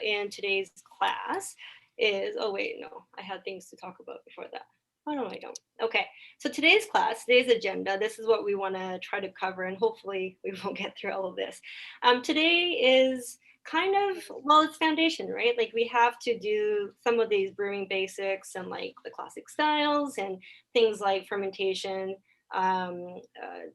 in today's class is, oh wait, no, I had things to talk about before that. Oh no, I don't. Okay, so today's agenda, this is what we want to try to cover, and hopefully we won't get through all of this. Today is kind of, well, it's foundation, right? Like we have to do some of these brewing basics and like the classic styles and things like fermentation, um, uh,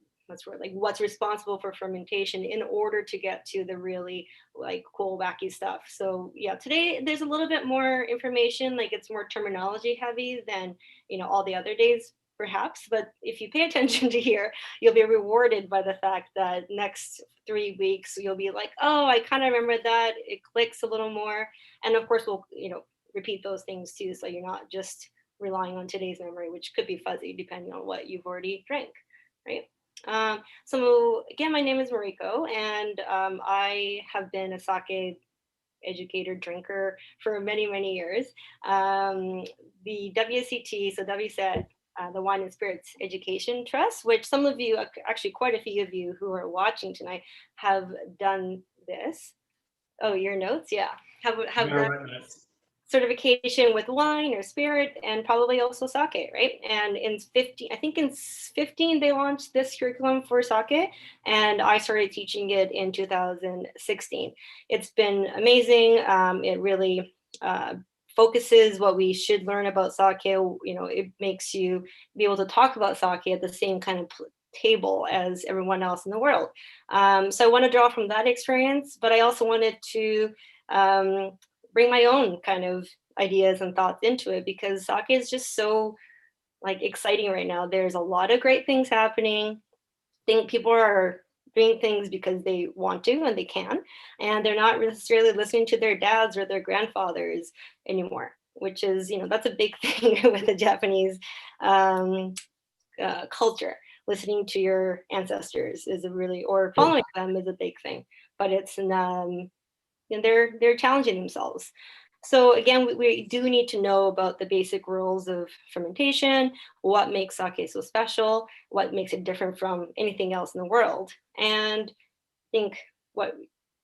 like what's responsible for fermentation in order to get to the really like cool wacky stuff. So yeah, today there's a little bit more information, like it's more terminology heavy than all the other days perhaps, but if you pay attention to here, you'll be rewarded by the fact that next 3 weeks you'll be like, oh, I kind of remember that, it clicks a little more. And of course we'll repeat those things too, so you're not just relying on today's memory, which could be fuzzy depending on what you've already drank, right? So again, my name is Mariko, and I have been a sake educator, drinker for many, many years. The WCT, so WSET, the Wine and Spirits Education Trust, which some of you, actually quite a few of you who are watching tonight, have done this. Oh, your notes, yeah, have No, done certification with wine or spirit, and probably also sake, right? And in 15, I think in 15, they launched this curriculum for sake, and I started teaching it in 2016. It's been amazing. It really focuses what we should learn about sake. It makes you be able to talk about sake at the same kind of table as everyone else in the world. So I want to draw from that experience, but I also wanted to bring my own kind of ideas and thoughts into it, because sake is just so like exciting right now. There's a lot of great things happening. I think people are doing things because they want to and they can, and they're not necessarily listening to their dads or their grandfathers anymore, which is, that's a big thing with the Japanese culture. Listening to your ancestors is a really, or following them is a big thing, but it's and they're challenging themselves. So again, we do need to know about the basic rules of fermentation, what makes sake so special, what makes it different from anything else in the world. And I think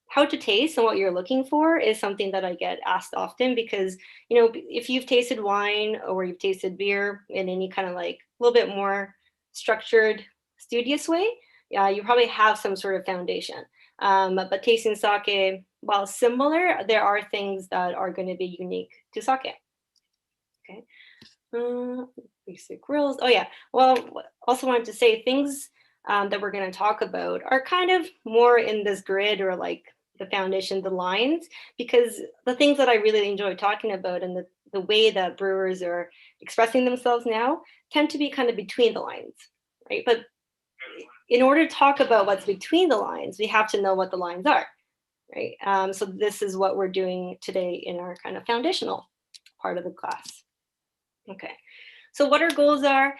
how to taste and what you're looking for is something that I get asked often, because if you've tasted wine or you've tasted beer in any kind of like a little bit more structured, studious way, yeah, you probably have some sort of foundation. But tasting sake, while similar, there are things that are going to be unique to sake. Okay. Basic rules. Oh yeah. Well, also wanted to say things that we're going to talk about are kind of more in this grid, or like the foundation, the lines, because the things that I really enjoy talking about and the way that brewers are expressing themselves now tend to be kind of between the lines, right? But in order to talk about what's between the lines, we have to know what the lines are, right? So this is what we're doing today in our kind of foundational part of the class. Okay, so what our goals are,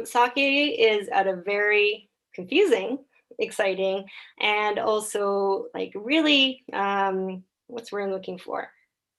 sake is at a very confusing, exciting, and also like really, what's the word I'm looking for?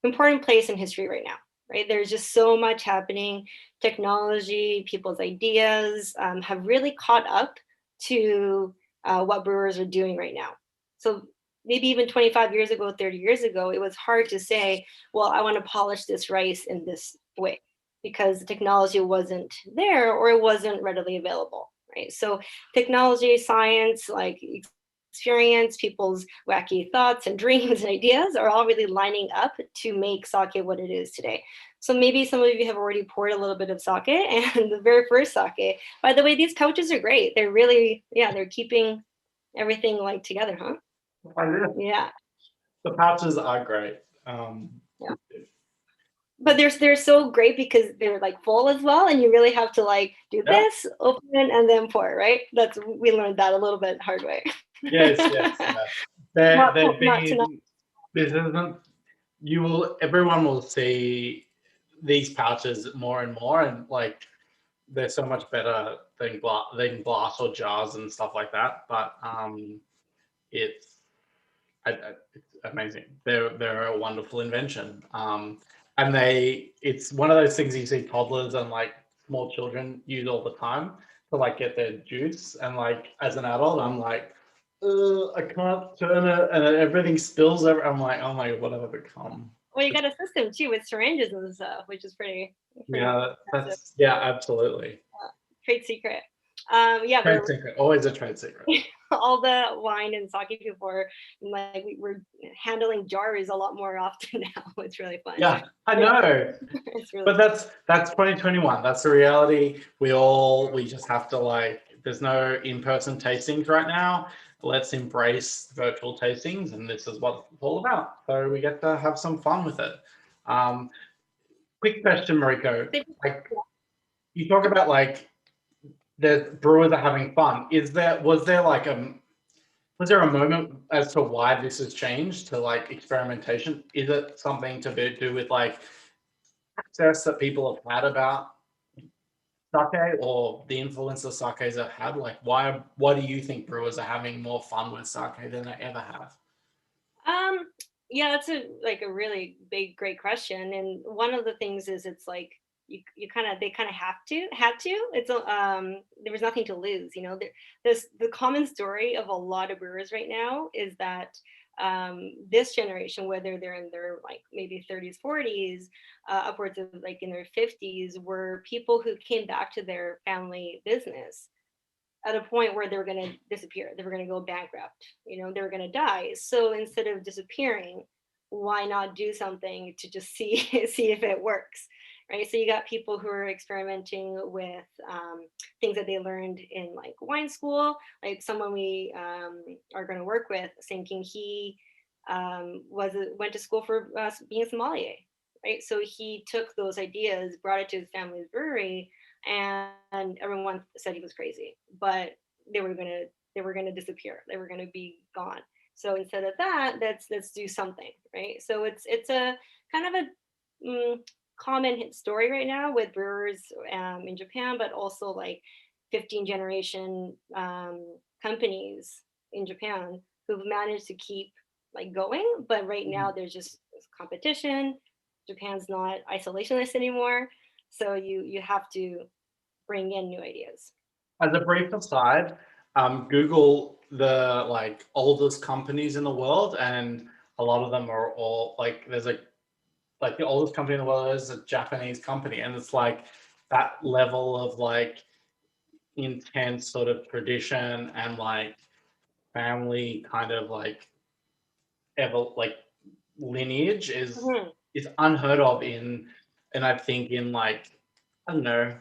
Important place in history right now, right? There's just so much happening. Technology, people's ideas have really caught up to what brewers are doing right now. So maybe even 25 years ago, 30 years ago, it was hard to say, well, I want to polish this rice in this way, because the technology wasn't there or it wasn't readily available, right? So technology, science, like experience, people's wacky thoughts and dreams and ideas are all really lining up to make sake what it is today. So maybe some of you have already poured a little bit of sake, and the very first sake, by the way, these pouches are great. They're really, yeah, they're keeping everything like together, huh? Yeah. The pouches are great. Yeah. But they're so great because they're like full as well, and you really have to like do this, open and then pour, right? We learned that a little bit hard way. Yes. Everyone will see these pouches more and more, and like they're so much better than glass or jars and stuff like that. But it's amazing. They're a wonderful invention. And it's one of those things you see toddlers and like small children use all the time to like get their juice. And like as an adult, I'm like, I can't turn it, and everything spills over. I'm like, oh my, what have I become? Well, you got a system too with syringes and stuff, which is pretty Yeah, impressive. yeah, absolutely. Trade secret. Yeah, but Trade secret, always a trade secret. all the wine and sake people are like we're handling jars a lot more often now. It's really fun. Yeah, I Yeah, know. it's really But that's 2021. That's the reality. We just have to like. There's no in-person tastings right now. Let's embrace virtual tastings, and this is what it's all about. So we get to have some fun with it. Um, quick question, Mariko. fun. Like you talk about like the brewers are having fun. Was there a moment as to why this has changed to like experimentation? Is it something to do with like access that people have had about sake or the influence the sakes have had? Like, why do you think brewers are having more fun with sake than they ever have? Um, yeah, that's a really big, great question. And one of the things is it's like you kind of they kind of had to. There was nothing to lose. This the common story of a lot of brewers right now is that this generation, whether they're in their like maybe 30s, 40s, upwards of like in their 50s, were people who came back to their family business at a point where they were going to disappear. They were going to go bankrupt. They were going to die. So instead of disappearing, why not do something to just see see if it works, right? So you got people who are experimenting with things that they learned in like wine school. Like someone we are going to work with, thinking he went to school for being a sommelier, right? So he took those ideas, brought it to his family's brewery, and everyone said he was crazy, but they were gonna they were gonna disappear. They were gonna be gone. So instead of that, let's do something, right? So it's a kind of a common story right now with brewers in Japan, but also like 15 generation companies in Japan who've managed to keep like going. But right now there's just competition. Japan's not isolationist anymore, so you have to bring in new ideas. As a brief aside, Google the like oldest companies in the world, and a lot of them are all like there's like the oldest company in the world is a Japanese company, and it's like that level of like intense sort of tradition and like family kind of like ever like lineage Mhm. is unheard of in, and I think in like I don't know.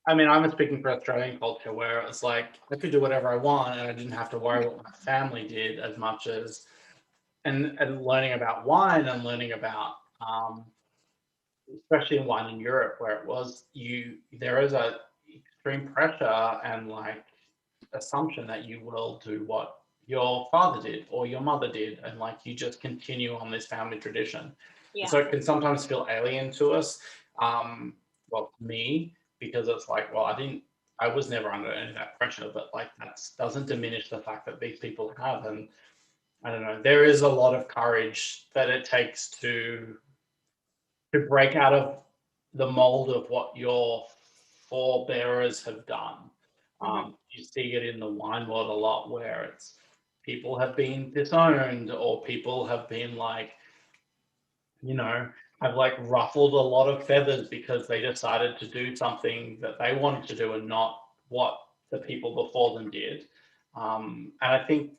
I mean, I'm speaking for Australian culture where it's like I could do whatever I want and I didn't have to worry what my family did as much as and learning about wine and learning about especially in wine in Europe where it was there is a extreme pressure and like assumption that you will do what your father did or your mother did and like you just continue on this family tradition. And Yeah, so it can sometimes feel alien to us. Well, me, because it's like, well, I was never under any of that pressure, but like that doesn't diminish the fact that these people have. And I don't know, there is a lot of courage that it takes to break out of the mold of what your forebearers have done. hmm You see it in the wine world a lot where it's people have been disowned or people have been like, you know, have like ruffled a lot of feathers because they decided to do something that they wanted to do and not what the people before them did. And I think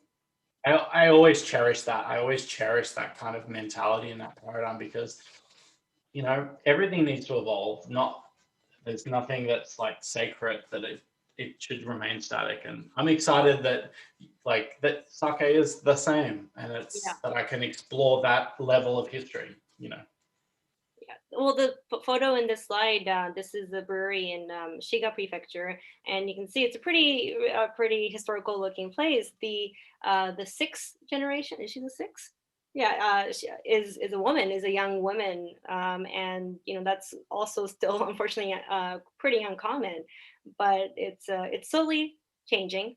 I always cherish that. I always cherish that kind of mentality and that paradigm because everything needs to evolve. Not There's nothing that's like sacred that it should remain static. And I'm excited that like that sake is the same, and yeah, it's that I can explore that level of history. yeah. Well, the photo in this slide, this is the brewery in Shiga Prefecture, and you can see it's a pretty historical looking place. The sixth generation, is she the sixth? Yeah, she is a woman, is a young woman, and that's also still unfortunately pretty uncommon, but it's slowly changing.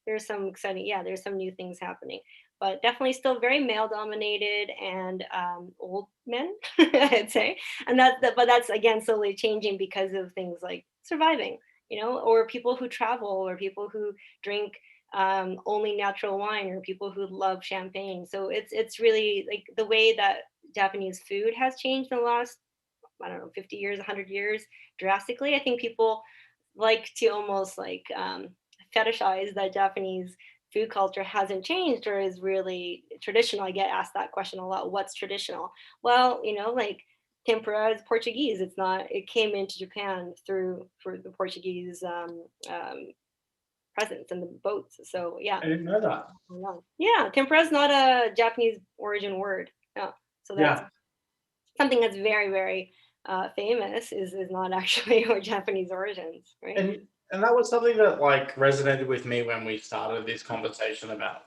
There's some exciting, yeah, there's some new things happening, but definitely still very male dominated and old men, I'd say. And but that's again slowly changing because of things like surviving, or people who travel or people who drink only natural wine, or people who love champagne. So it's really like the way that Japanese food has changed in the last, I don't know, 50 years, 100 years, drastically. I think people like to almost like fetishize that Japanese food culture hasn't changed or is really traditional. I get asked that question a lot. What's traditional? Well, like tempura is Portuguese. It's not. It came into Japan through the Portuguese presence and the boats. So yeah, I didn't know that. yeah. Tempura is not a Japanese origin word. No. So that's Yeah. something that's very, very famous is not actually our Japanese origins, right? And that was something that like resonated with me when we started this conversation about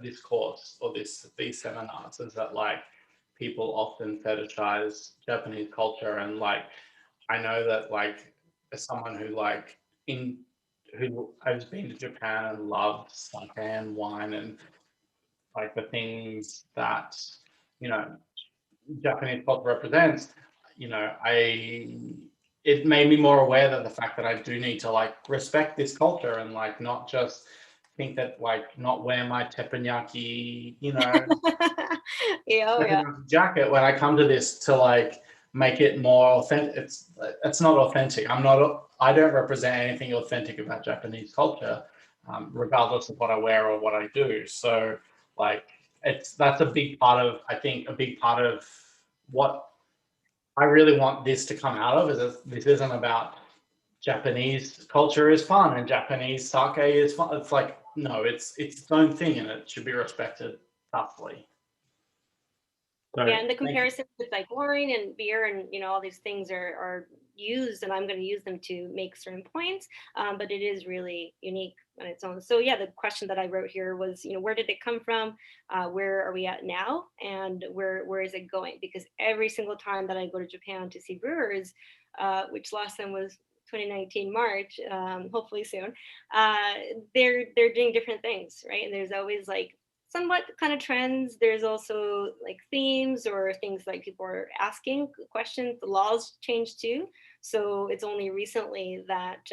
this course or these seminars, is that like people often fetishize Japanese culture, and like I know that like as someone who like in who has been to Japan and loved sake and wine and like the things that you know Japanese culture represents, I it made me more aware that the fact that I do need to like respect this culture and like not just think that like not wear my teppanyaki, Yeah, oh yeah. jacket when I come to this to like make it more authentic. It's not authentic. I don't represent anything authentic about Japanese culture, regardless of what I wear or what I do. So like that's a big part of, I think, a big part of what I really want this to come out of, is that this isn't about Japanese culture is fun and Japanese sake is fun. It's like, no, it's its own thing and it should be respected thoroughly. So Yeah, and the thank you. comparison with like wine and beer and all these things are used, and I'm going to use them to make certain points. But it is really unique on its own. So yeah, the question that I wrote here was, where did it come from? Where are we at now? And where is it going? Because every single time that I go to Japan to see brewers, which last time was 2019 March, hopefully soon, uh, they're doing different things, right? And there's always like somewhat kind of trends. There's also like themes or things like people are asking questions. The laws change too. So it's only recently that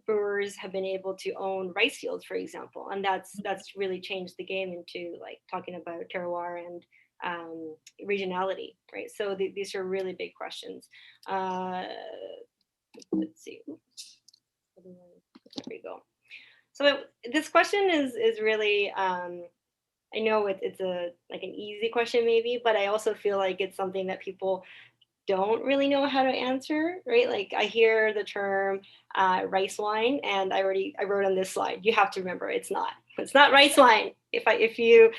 brewers have been able to own rice fields, for example, and that's really changed the game into like talking about terroir and regionality, right? So these are really big questions. Let's see. There we go. So this question is really I know it's a like an easy question maybe, but I also feel like it's something that people don't really know how to answer, right? Like I hear the term rice wine, and I wrote on this slide. You have to remember, it's not rice wine. If you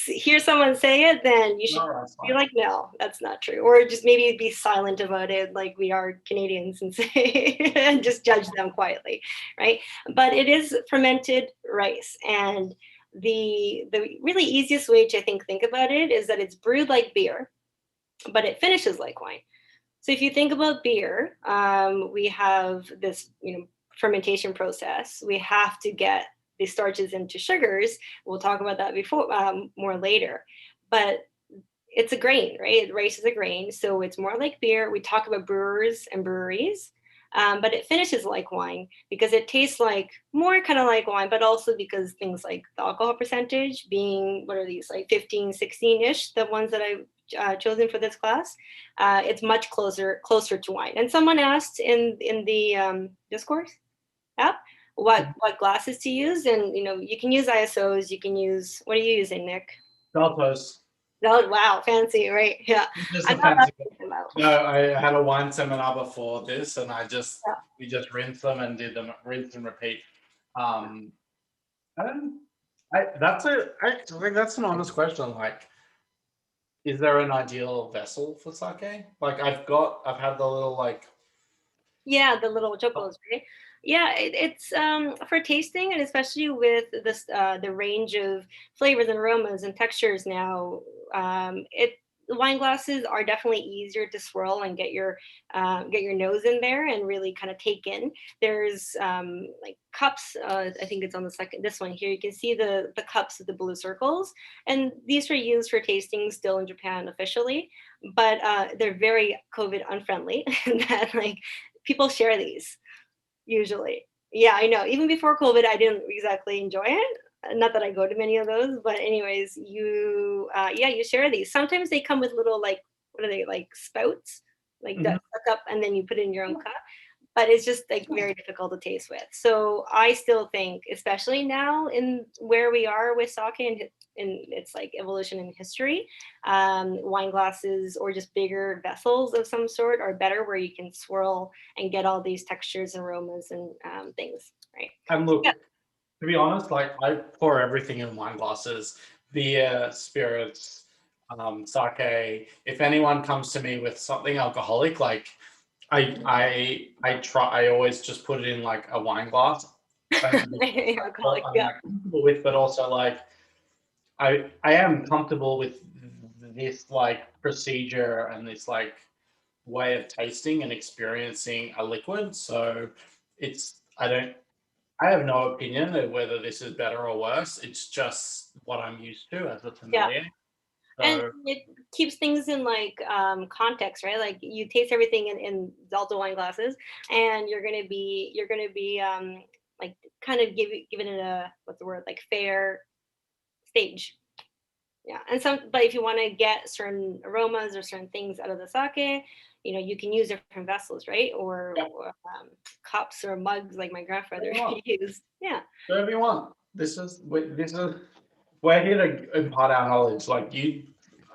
hear someone say it, then you should No, that's be fine. like, no, that's not true, or just maybe be silent about it, like we are Canadians, and say and just judge them quietly, right? But it is fermented rice, and the really easiest way to think about it is that it's brewed like beer, but it finishes like wine. So if you think about beer, we have this, fermentation process. We have to get the starches into sugars. We'll talk about that before more later. But it's a grain, right? Rice is a grain, so it's more like beer. We talk about brewers and breweries, but it finishes like wine because it tastes like more kind of like wine, but also because things like the alcohol percentage being, what are these, like 15, 16-ish, the ones that I've chosen for this class, it's much closer to wine. And someone asked in the discourse app what glasses to use, and you can use ISOs. You can use, what are you using, Nick? Daltos. Oh, wow, fancy, right? Yeah. Just I'm a not fancy. about. No, I had a wine seminar before this, and Yeah. we just rinsed them and did them rinse and repeat. Um, and I think that's an honest question. Like, is there an ideal vessel for sake? Like, I've had the little like. Yeah, the little chocos, right? Yeah, it's for tasting, and especially with this the range of flavors and aromas and textures now. It The wine glasses are definitely easier to swirl and get your nose in there and really kind of take in. There's like cups. I think it's on the second. This one here, you can see the cups with the blue circles, and these are used for tasting still in Japan officially, but they're very COVID unfriendly. That like people share these usually. Yeah, I know. Even before COVID, I didn't exactly enjoy it. Not that I go to many of those, but anyways, yeah, you share these. Sometimes they come with little like, what are they like spouts, like that Mhm. suck up, and then you put it in your own cup. But it's just like very difficult to taste with. So I still think, especially now in where we are with sake and in its like evolution in history, wine glasses or just bigger vessels of some sort are better, where you can swirl and get all these textures, aromas, and things, right? And Yeah, look, to be honest, like I pour everything in wine glasses, beer, spirits, sake. If anyone comes to me with something alcoholic, like I try. I always just put it in like a wine glass, only because that's what alcoholic. I'm Yeah, like comfortable with. But also like I am comfortable with this like procedure and this like way of tasting and experiencing a liquid. So it's I have no opinion of whether this is better or worse. It's just what I'm used to as a yeah. familiar. And So it keeps things in like context, right? Like you taste everything in Zalto wine glasses, and you're gonna be like kind of giving it a, what's the word, like fair stage. Yeah, and some, but if you want to get certain aromas or certain things out of the sake, you can use different vessels, right? yeah, Or cups or mugs, like my whatever grandfather you want. used. Yeah, Whatever you want. This is we're here to impart our knowledge. Like you,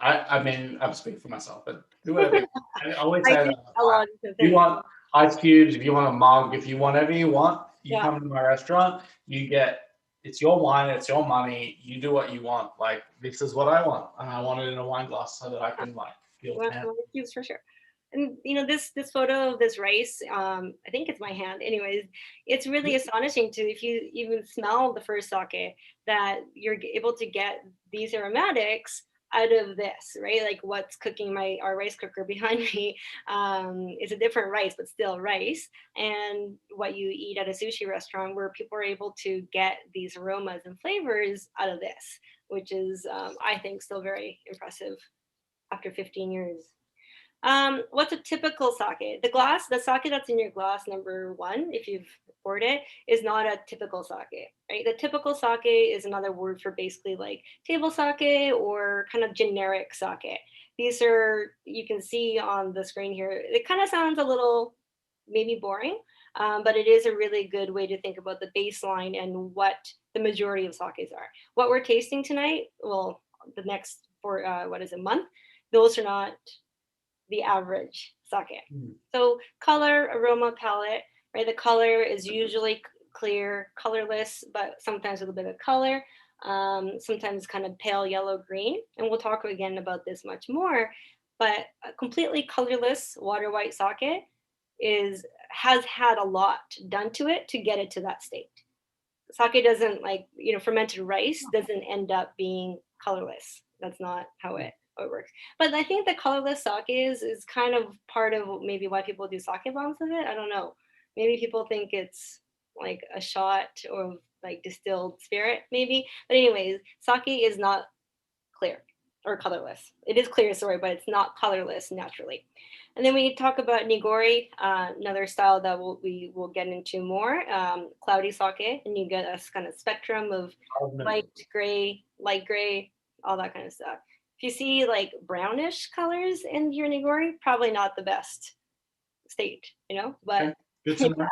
I mean, I'm speaking for myself, but whoever, I always I say that. did a Like, lot of different if you things. want ice cubes, if you want a mug, if you want whatever you want, you Yeah. come to my restaurant. You get it's your wine, it's your money. You do what you want. Like this is what I want, and I want it in a wine glass so that I can like feel One tan. of the cubes for sure. And this photo of this rice, I think it's my hand. Anyways, it's really astonishing to, if you even smell the first sake, that you're able to get these aromatics out of this, right? Like what's cooking our rice cooker behind me is a different rice, but still rice. And what you eat at a sushi restaurant, where people are able to get these aromas and flavors out of this, which is, I think, still very impressive after 15 years. What's a typical sake? The sake that's in your glass, number one, if you've poured it, is not a typical sake, right? The typical sake is another word for basically like table sake or kind of generic sake. These are, you can see on the screen here, it kind of sounds a little maybe boring, but it is a really good way to think about the baseline and what the majority of sakes are. What we're tasting tonight, well, the next for what is a month, those are not the average sake. Mm. So color, aroma, palette, right? The color is usually clear, colorless, but sometimes with a bit of color. Sometimes kind of pale yellow green, and we'll talk again about this much more. But a completely colorless water white sake has had a lot done to it to get it to that state. Sake doesn't, like, fermented rice doesn't end up being colorless. That's not how it works. But I think the colorless sake is kind of part of maybe why people do sake bombs with it. I don't know. Maybe people think it's like a shot of like distilled spirit, maybe. But anyways, sake is not clear or colorless. It is clear, sorry, but it's not colorless naturally. And then we talk about nigori, another style that we will get into more, cloudy sake, and you get a kind of spectrum of light gray, light gray, all that kind of stuff. If you see like brownish colors in your nigori, probably not the best state, but Okay, good to know.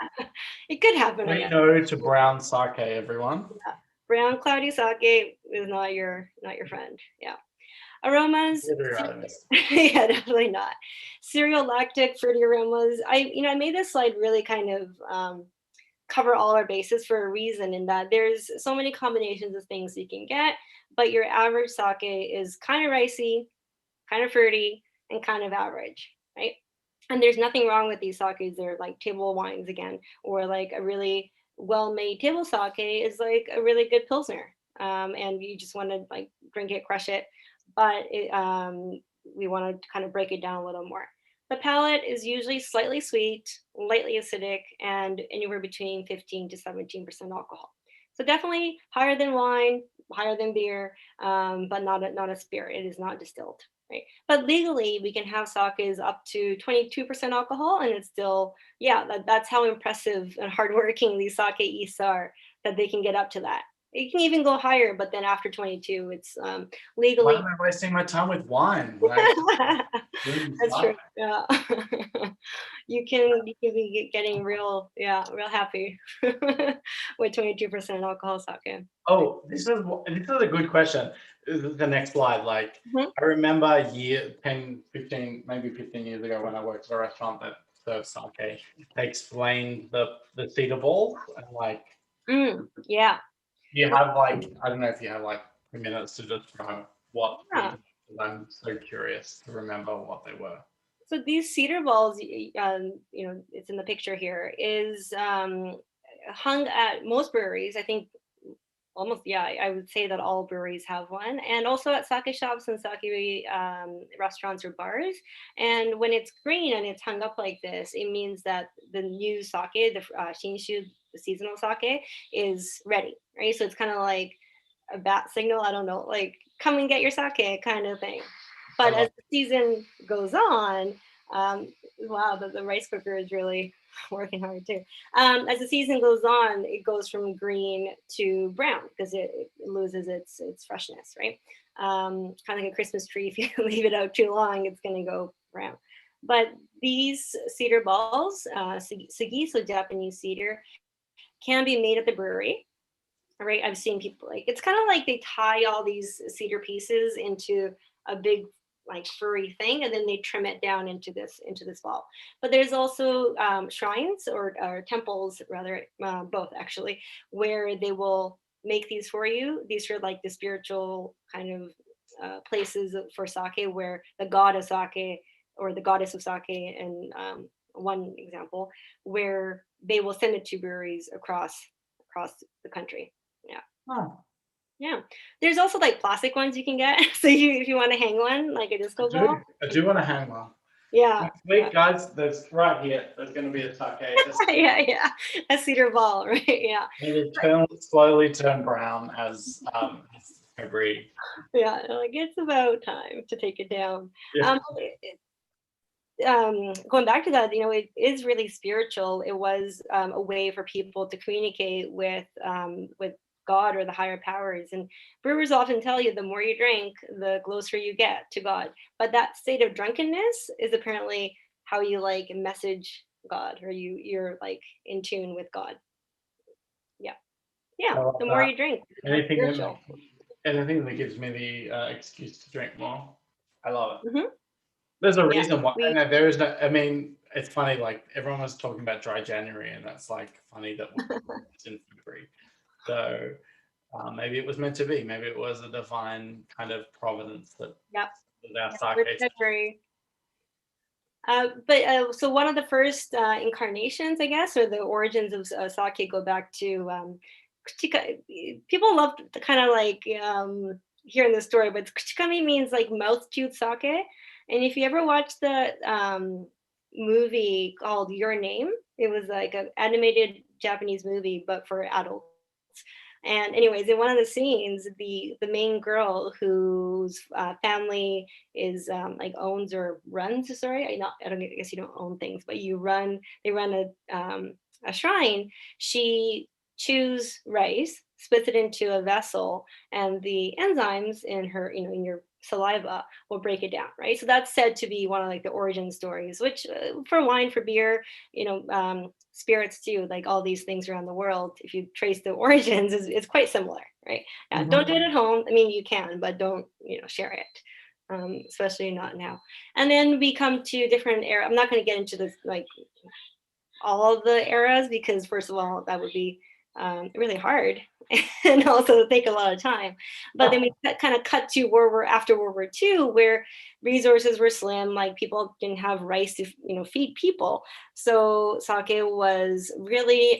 it could happen, I Say guess. no to brown sake, everyone. Yeah. Brown cloudy sake is not your friend. Yeah. Aromas, Very honest. yeah, definitely not. Cereal lactic fruity aromas. I made this slide really kind of cover all our bases for a reason, in that there's so many combinations of things you can get, but your average sake is kind of ricey, kind of fruity, and kind of average, right? And there's nothing wrong with these sakes. They're like table wines again, or like a really well-made table sake is like a really good pilsner, and you just want to like drink it, crush it. But we want to kind of break it down a little more. The palate is usually slightly sweet, lightly acidic, and anywhere between 15 to 17% alcohol. So definitely higher than wine, higher than beer, but not a spirit. It is not distilled. right? But legally, we can have sakes up to 22% alcohol, and it's still, yeah, that's how impressive and hardworking these sake east are, that they can get up to that. It can even go higher, but then after 22, it's Why legally. am I wasting my time with wine? Like, doing That's true. sake. Yeah. You can be getting real, yeah, real happy with 22% alcohol sake. Oh, this is a good question. This is the next slide. Like, Mhm. I remember a year, 10, 15, maybe 15 years ago when I worked at a restaurant that served sake, they explained the cedar balls and like Yeah. you have like I don't know if you have like 3 minutes to describe what Yeah. these are, 'cause I'm so curious to remember what they were. So these cedar balls, it's in the picture here, is hung at most breweries. I think almost, yeah, I would say that all breweries have one, and also at sake shops and sake restaurants or bars. And when it's green and it's hung up like this, it means that the new sake, the shinshu, the seasonal sake, is ready, right? So it's kind of like a bat signal. I don't know, like come and get your sake kind of thing. I But love as the season goes on, um, wow, the rice cooker is really working hard too. As the season goes on, it goes from green to brown because it loses its freshness, right? Kind of like a Christmas tree. If you leave it out too long, it's going to go brown. But these cedar balls, sagi, so Japanese cedar, can be made at the brewery, right? I've seen people, like, it's kind of like they tie all these cedar pieces into a big like furry thing, and then they trim it down into this ball. But there's also shrines or temples rather, both actually, where they will make these for you. These are like the spiritual kind of places for sake, where the god of sake or the goddess of sake, and one example, where they will send it to breweries across the country. Yeah. Oh, Yeah. There's also like plastic ones you can get. So if you want to hang one, like a I disco do. ball. I do want to hang one. Yeah. Next Yeah. week, guys, there's right here. There's going to be a sake. Just Yeah. Yeah. A cedar ball, right? Yeah. it'll slowly turn brown as February. Yeah. Like it's about time to take it down. Yeah. Going back to that, it is really spiritual. It was a way for people to communicate with God or the higher powers. And brewers often tell you the more you drink, the closer you get to God. But that state of drunkenness is apparently how you like message God, or you're like in tune with God. Yeah, I yeah. love The more that. you drink, the more Anything that spiritual. makes, anything that gives me the excuse to drink more. I love it. Hmm. There's a Yeah, reason why. we. And there is no. I mean, it's funny. Like everyone was talking about dry January, and that's like funny that it's in February. So maybe it was meant to be. Maybe it was a divine kind of providence that Yep. was our We're sake. February. But so one of the first incarnations, I guess, or the origins of sake go back to kuchika. People love to kind of like hearing the story, but kuchikami means like mouth chewed sake. And if you ever watched the movie called Your Name, it was like an animated Japanese movie, but for adults. And anyways, in one of the scenes, the main girl whose family is like owns or runs. Sorry, I don't I guess you don't own things, but you run. They run a shrine. She chews rice, splits it into a vessel, and the enzymes in her, in your saliva will break it down, right? So that's said to be one of like the origin stories, which for wine, for beer, spirits too, like all these things around the world, if you trace the origins, is quite similar, right? Don't do it at home. I mean, you can, but don't, share it. Especially not now. And then we come to different era. I'm not going to get into this like all of the eras, because first of all, that would be really hard and also take a lot of time. But then we kind of cut to after World War II, where resources were slim, like people didn't have rice to feed people. So sake was really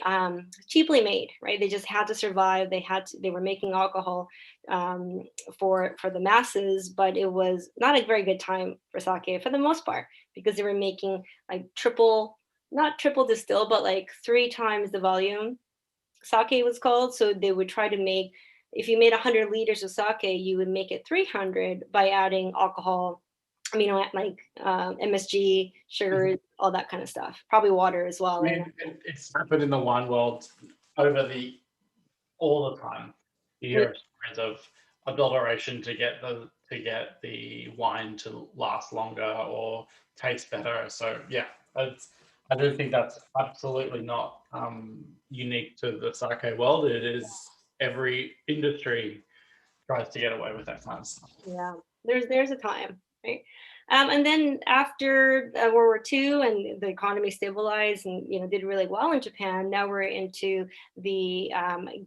cheaply made, right? They just had to survive. They were making alcohol um, for the masses, but it was not a very good time for sake for the most part, because they were making like not triple distill, but like 3 times the volume sake was called. So they would try to make, if you made 100 liters of sake, you would make it 300 by adding alcohol like MSG, Mhm. sugars, all that kind of stuff. Probably water as I well. And mean, it's happened in the wine world over the all the time. You hear stories of adulteration to get the wine to last longer or taste better. So yeah, I do think that's absolutely not unique to the sake world. It is every industry tries to get away with that kind of stuff. yeah, there's a time, right? And then after World War II and the economy stabilized and did really well in Japan, now we're into the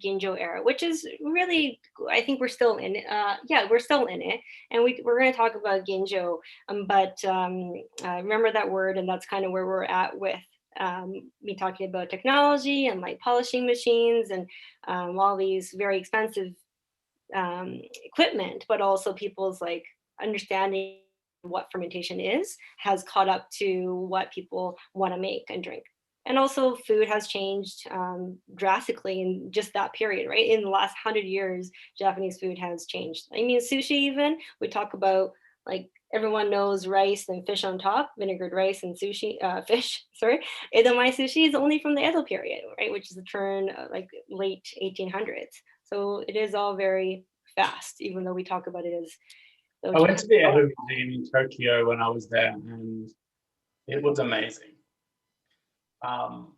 Ginjo era, which is really, I think we're still in it. Yeah, we're still in it, and we're going to talk about Ginjo. But remember that word, and that's kind of where we're at with me talking about technology and like polishing machines and all these very expensive equipment, but also people's like understanding what fermentation is has caught up to what people want to make and drink. And also, food has changed drastically in just that period, right? In the last 100 years, Japanese food has changed. I mean, sushi, even we talk about like everyone knows rice and fish on top, vinegared rice and sushi, fish. Sorry, Edomai sushi is only from the Edo period, right? Which is the turn like late 1800s. So it is all very fast, even though we talk about it as though I went Japan. to the Edo Museum in Tokyo when I was there, and it was amazing. Um,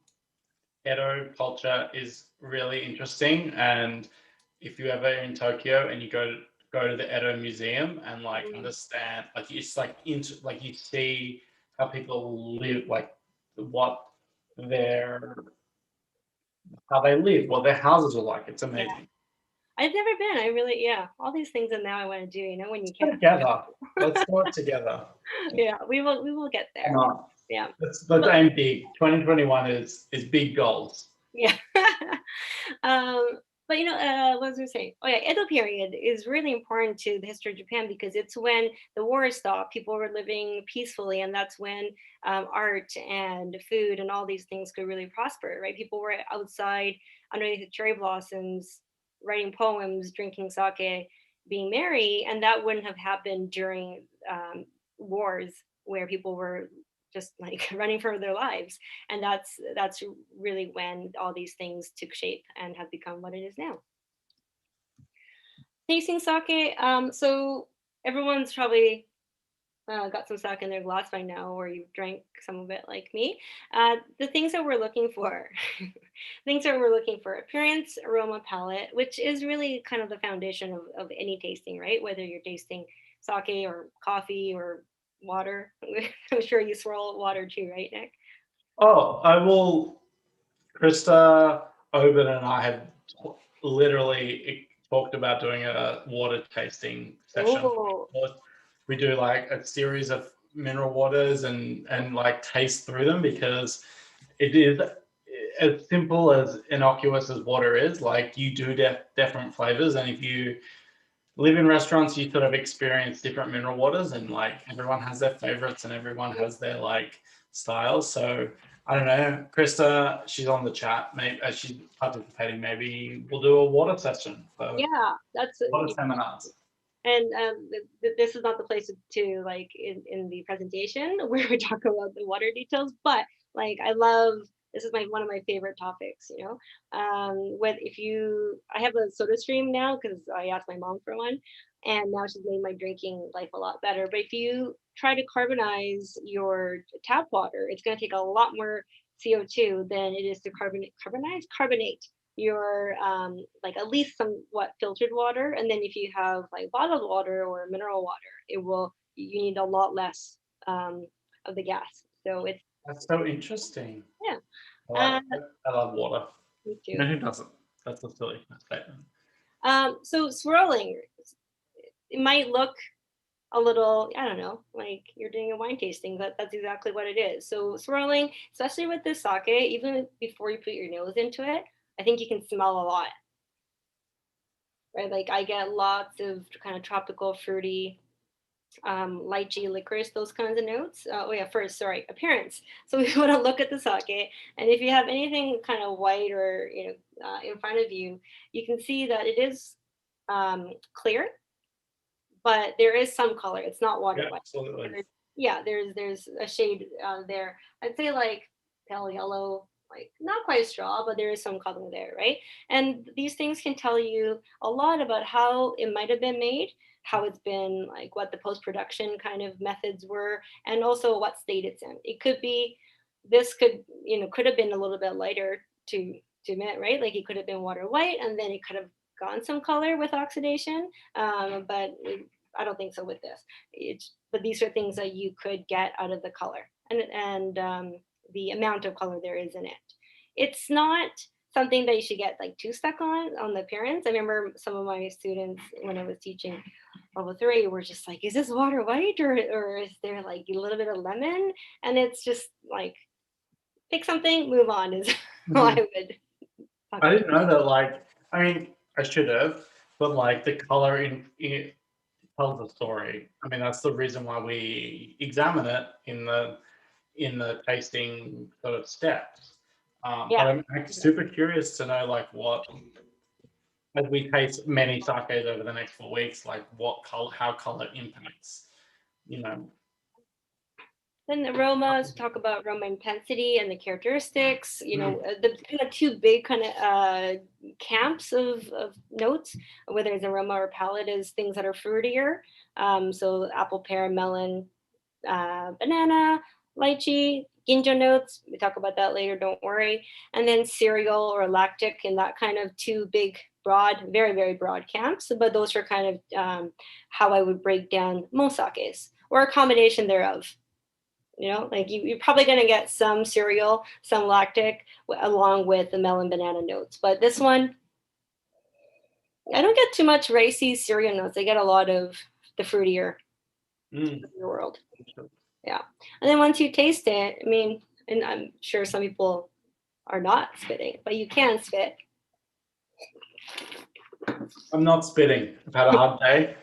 Edo culture is really interesting, and if you ever in Tokyo and you go to the Edo Museum and like understand, like it's like into like you see how people live, like what their how they live, what their houses are like. It's Yeah, amazing. I've never been. I really, yeah, all these things that now I want to do. When you Let's can't. go together. Let's do it together. Yeah, we will get there. No, Yeah, let's but aim big. 2021 is big goals. yeah. um, but what was I saying? Oh yeah, Edo period is really important to the history of Japan because it's when the war stopped, people were living peacefully, and that's when art and food and all these things could really prosper, right? People were outside underneath the cherry blossoms, writing poems, drinking sake, being merry, and that wouldn't have happened during wars where people were just like running for their lives. And that's really when all these things took shape and have become what it is now. Tasting sake, so everyone's probably got some sake in their glass by now, or you've drank some of it like me. The things that we're looking for, things that we're looking for: appearance, aroma, palate, which is really kind of the foundation of any tasting, right? Whether you're tasting sake or coffee or water. I'm sure you swirl water too, right, Nick? Oh, I will. Krista, Oben, and I have literally talked about doing a water tasting session. Oh, We do like a series of mineral waters and like taste through them because it is as simple as innocuous as water is. Like you do different flavors, and if you live in restaurants, you sort of experience different mineral waters, and like everyone has their favorites and everyone has their like styles. So I don't know, Krista, she's on the chat. Maybe she's participating. Maybe we'll do a water session for yeah, that's water seminars. and this is not the place to like in the presentation where we talk about the water details, but like I love this is my one of my favorite topics. With if you I have a soda stream now because I asked my mom for one, and now she's made my drinking life a lot better. But if you try to carbonize your tap water, it's going to take a lot more CO2 than it is to carbonate your like at least somewhat filtered water. And then if you have like bottled water or mineral water, you need a lot less of the gas. So it's That's so interesting. yeah. I uh, like I love water. Me You too. know who doesn't? That's a silly statement. So swirling, it might look a little, I don't know, like you're doing a wine tasting, but that's exactly what it is. So swirling, especially with this sake, even before you put your nose into it, I think you can smell a lot, right? Like I get lots of kind of tropical, fruity, lychee, licorice, those kinds of notes. Oh yeah, first, sorry, appearance. So we want to look at the sake, and if you have anything kind of white or in front of you, you can see that it is clear, but there is some color. It's not water Yeah, white. absolutely. Yeah, there's a shade there. I'd say like pale yellow, like not quite straw, but there is some color there, right? And these things can tell you a lot about how it might have been made, how it's been like what the post production kind of methods were, and also what state it's in. It could be this could could have been a little bit lighter to emit, right? Like it could have been water white, and then it could have gone some color with oxidation. I don't think so with this. But these are things that you could get out of the color and the amount of color there is in it. It's not something that you should get like too stuck on the appearance. I remember some of my students when I was teaching level 3 were just like, is this water white or is there like a little bit of lemon? And it's just like pick something, move on is how I would talk I about didn't know that. Like, I mean, I should have, but like the color in it tells a story. I mean, that's the reason why we examine it in the tasting sort of steps. But Yeah. I'm like, super curious to know like what, as we taste many sakes over the next 4 weeks, like what color, how color impacts, you know. Then aromas, we talk about aroma intensity and the characteristics, Mm. the kind of two big kind of camps of notes, whether it's aroma or palate, is things that are fruitier. So apple, pear, melon, banana, lychee, ginjo notes. We talk about that later, don't worry. And then cereal or lactic, and that kind of two big, broad, very, very broad camps. But those are kind of how I would break down most sakes, or a combination thereof. Like you're probably going to get some cereal, some lactic, along with the melon banana notes. But this one, I don't get too much ricey cereal notes. I get a lot of the fruitier world. Yeah. And then once you taste it, I mean, and I'm sure some people are not spitting, but you can spit. I'm not spitting. I've had a hard day.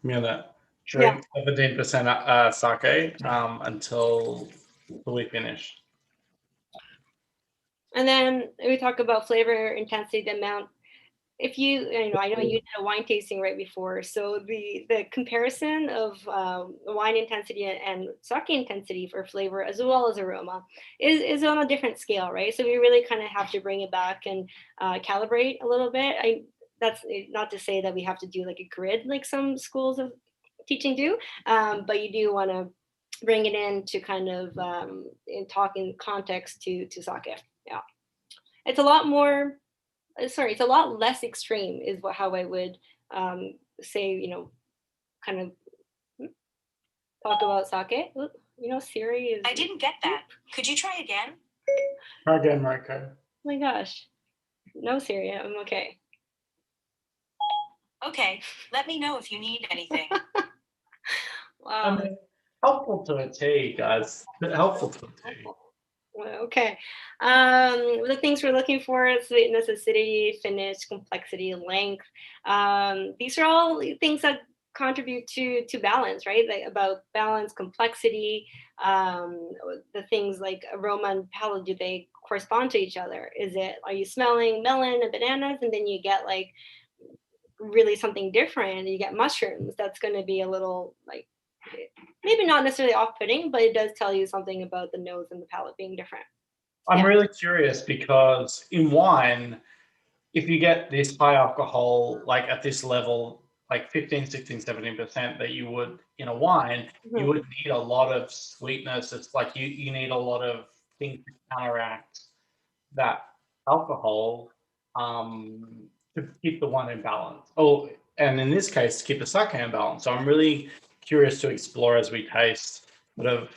I'm gonna Yeah. drink 17% sake until we finish. And then we talk about flavor intensity, the amount. If I know you did a wine tasting right before, so the comparison of wine intensity and sake intensity for flavor as well as aroma is on a different scale, right? So we really kind of have to bring it back and calibrate a little bit. That's not to say that we have to do like a grid like some schools of teaching do, but you do want to bring it in to kind of in talking context to sake. Yeah, it's a lot more sorry, it's a lot less extreme is how I would say, kind of talk about sake. Oop, Siri is. I didn't get that. Could you try again? Try again, Marco. Oh my gosh. No, Siri, I'm okay. Okay, let me know if you need anything. Wow. I mean, helpful to a T, guys. Helpful to a T. Okay. The things we're looking for: sweetness, acidity, finish, complexity, length. These are all things that contribute to balance, right? Like about balance, complexity. The things like aroma and palate, do they correspond to each other? Are you smelling melon and bananas, and then you get like really something different? You get mushrooms. That's going to be a little like maybe not necessarily off-putting, but it does tell you something about the nose and the palate being different. I'm really curious because in wine, if you get this high alcohol, like at this level, like 15, 16, 17% that you would in a wine, you would need a lot of sweetness. It's like you need a lot of things to counteract that alcohol to keep the wine in balance. Oh, and in this case, to keep the sake in balance. So I'm really curious to explore as we taste sort of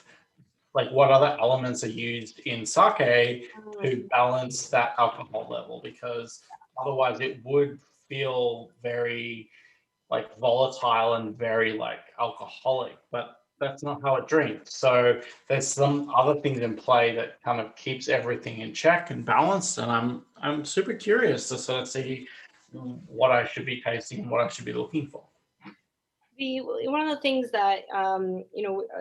like what other elements are used in sake to balance that alcohol level, because otherwise it would feel very like volatile and very like alcoholic, but that's not how it drinks. So there's some other things in play that kind of keeps everything in check and balanced, and I'm super curious to sort of see what I should be tasting and what I should be looking for. one of the things that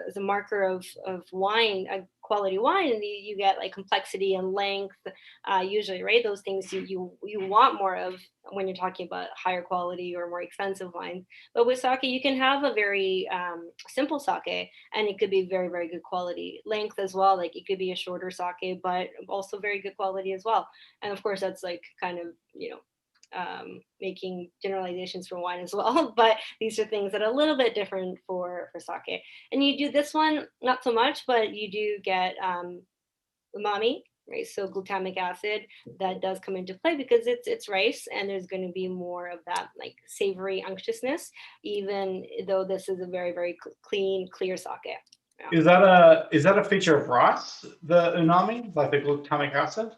as a marker of wine, a quality wine, you get like complexity and length, usually, right? Those things you want more of when you're talking about higher quality or more expensive wines. But with sake, you can have a very simple sake, and it could be very very good quality. Length as well, like it could be a shorter sake, but also very good quality as well. And of course, that's like kind of making generalizations for wine as well, but these are things that are a little bit different for sake. And you do this one not so much, but you do get umami, right? So glutamic acid that does come into play because it's rice, and there's going to be more of that like savory unctuousness, even though this is a very very clean, clear sake. Yeah. Is that a feature of rice, the unami, like the glutamic acid?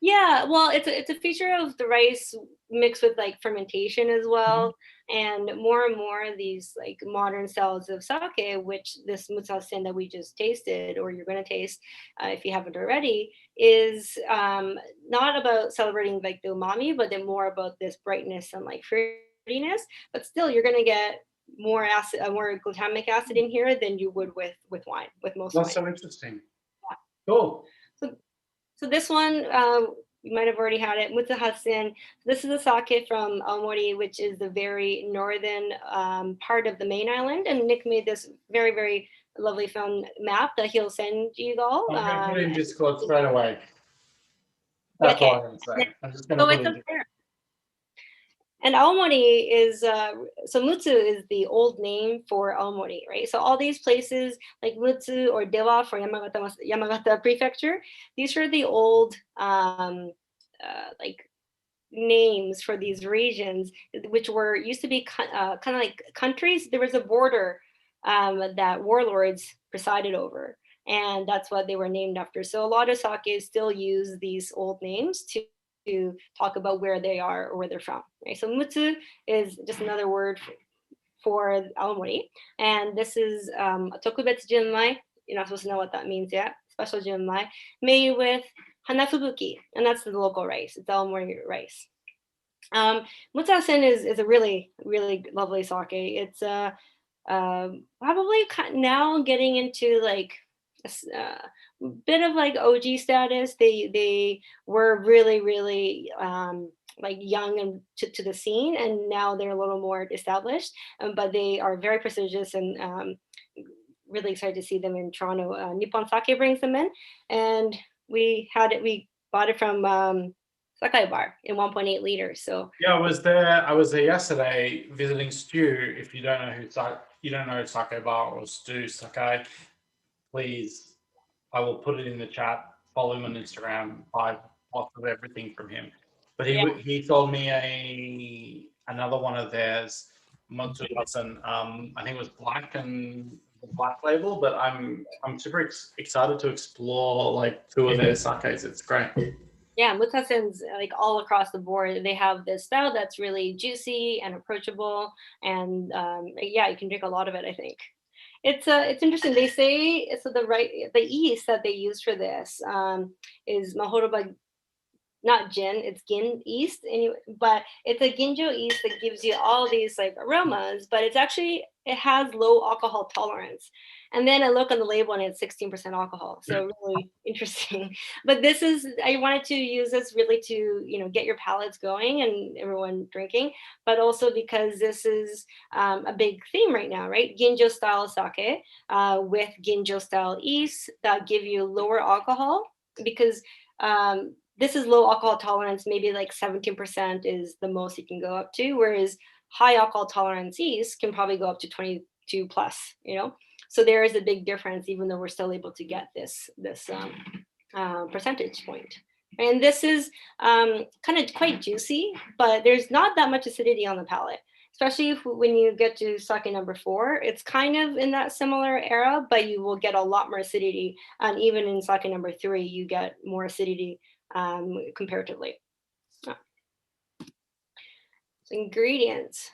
Yeah, well, it's a feature of the rice mixed with like fermentation as well, and more of these like modern styles of sake, which this mutsasen that we just tasted, or you're going to taste if you haven't already, is not about celebrating like the umami, but then more about this brightness and like fruitiness. But still, you're going to get more acid, more glutamic acid in here than you would with wine, with most That's wine. so interesting. Cool. So so this one, you might have already had it, Mutsuhasen. This is a sake from Aomori, which is the very northern part of the main island. And Nick made this very, very lovely fun map that he'll send you all. I'm going to put it in Discord straight away. That's Okay. all I'm going to say. I'm just going to So put it's it up in. there. And Aomori is, so Mutsu is the old name for Aomori, right? So all these places like Mutsu or Dewa for Yamagata Prefecture, these are the old like names for these regions, which were used to be kind of like countries. There was a border that warlords presided over, and that's what they were named after. So a lot of sake still use these old names to talk about where they are or where they're from. Right? So mutsu is just another word for Aomori, and this is a tokubetsu junmai. You're not supposed to know what that means yet. Special junmai made with hanafubuki, and that's the local rice. It's Aomori rice. Mutsasen is a really really lovely sake. It's probably now getting into like a bit of like OG status. They were really really like young and to the scene, and now they're a little more established. But they are very prestigious, and really excited to see them in Toronto. Nippon Sake brings them in, and we bought it from Sakai Bar in 1.8 liters. So yeah, I was there yesterday visiting Stu. If you don't know Sake Bar or Stu Sakai, please, I will put it in the chat. Follow him on Instagram. Buy lots of everything from him. But he sold me another one of theirs, Motsuhasen. I think it was black label, but I'm super excited to explore like two of their sakes. It's great. Yeah, Mutsasen's like all across the board. They have this style that's really juicy and approachable, and yeah, you can drink a lot of it, I think. It's interesting. They say so. The yeast that they use for this is mahoroba, not gin, it's gin yeast anyway, but it's a ginjo yeast that gives you all these like aromas, but it has low alcohol tolerance. And then I look on the label and it's 16% alcohol, so really interesting. But I wanted to use this really to get your palates going and everyone drinking, but also because this is a big theme right now, right? Ginjo style sake with ginjo style yeast that give you lower alcohol, because this is low alcohol tolerance, maybe like 17% is the most you can go up to, whereas high alcohol tolerance yeast can probably go up to 22 plus, So there is a big difference, even though we're still able to get this percentage point. And this is kind of quite juicy, but there's not that much acidity on the palate, especially when you get to sake number 4. It's kind of in that similar era, but you will get a lot more acidity. And even in sake number 3, you get more acidity comparatively. So ingredients.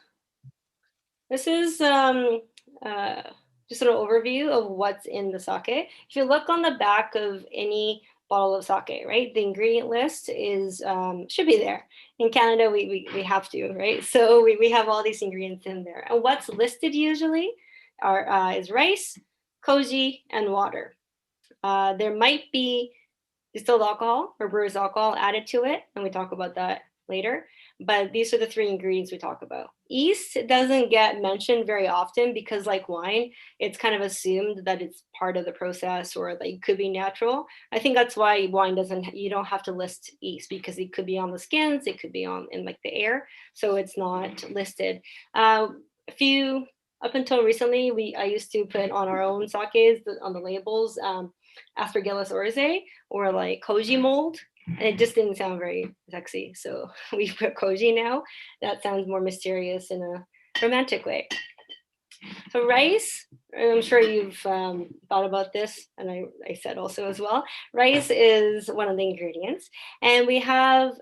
This is just an overview of what's in the sake. If you look on the back of any bottle of sake, right? The ingredient list is should be there. In Canada, we have to, right? So we have all these ingredients in there. And what's listed usually is rice, koji, and water. There might be distilled alcohol or brewer's alcohol added to it, and we talk about that later. But these are the three ingredients we talk about. Yeast doesn't get mentioned very often because, like wine, it's kind of assumed that it's part of the process or like it could be natural. I think that's why wine doesn't. You don't have to list yeast because it could be on the skins, it could be on in like the air, so it's not listed. A few up until recently, I used to put on our own sakes on the labels. Aspergillus orzo or like koji mold, and it just didn't sound very sexy. So we put koji now. That sounds more mysterious in a romantic way. So rice, I'm sure you've thought about this, and I said also as well. Rice is one of the ingredients, and we have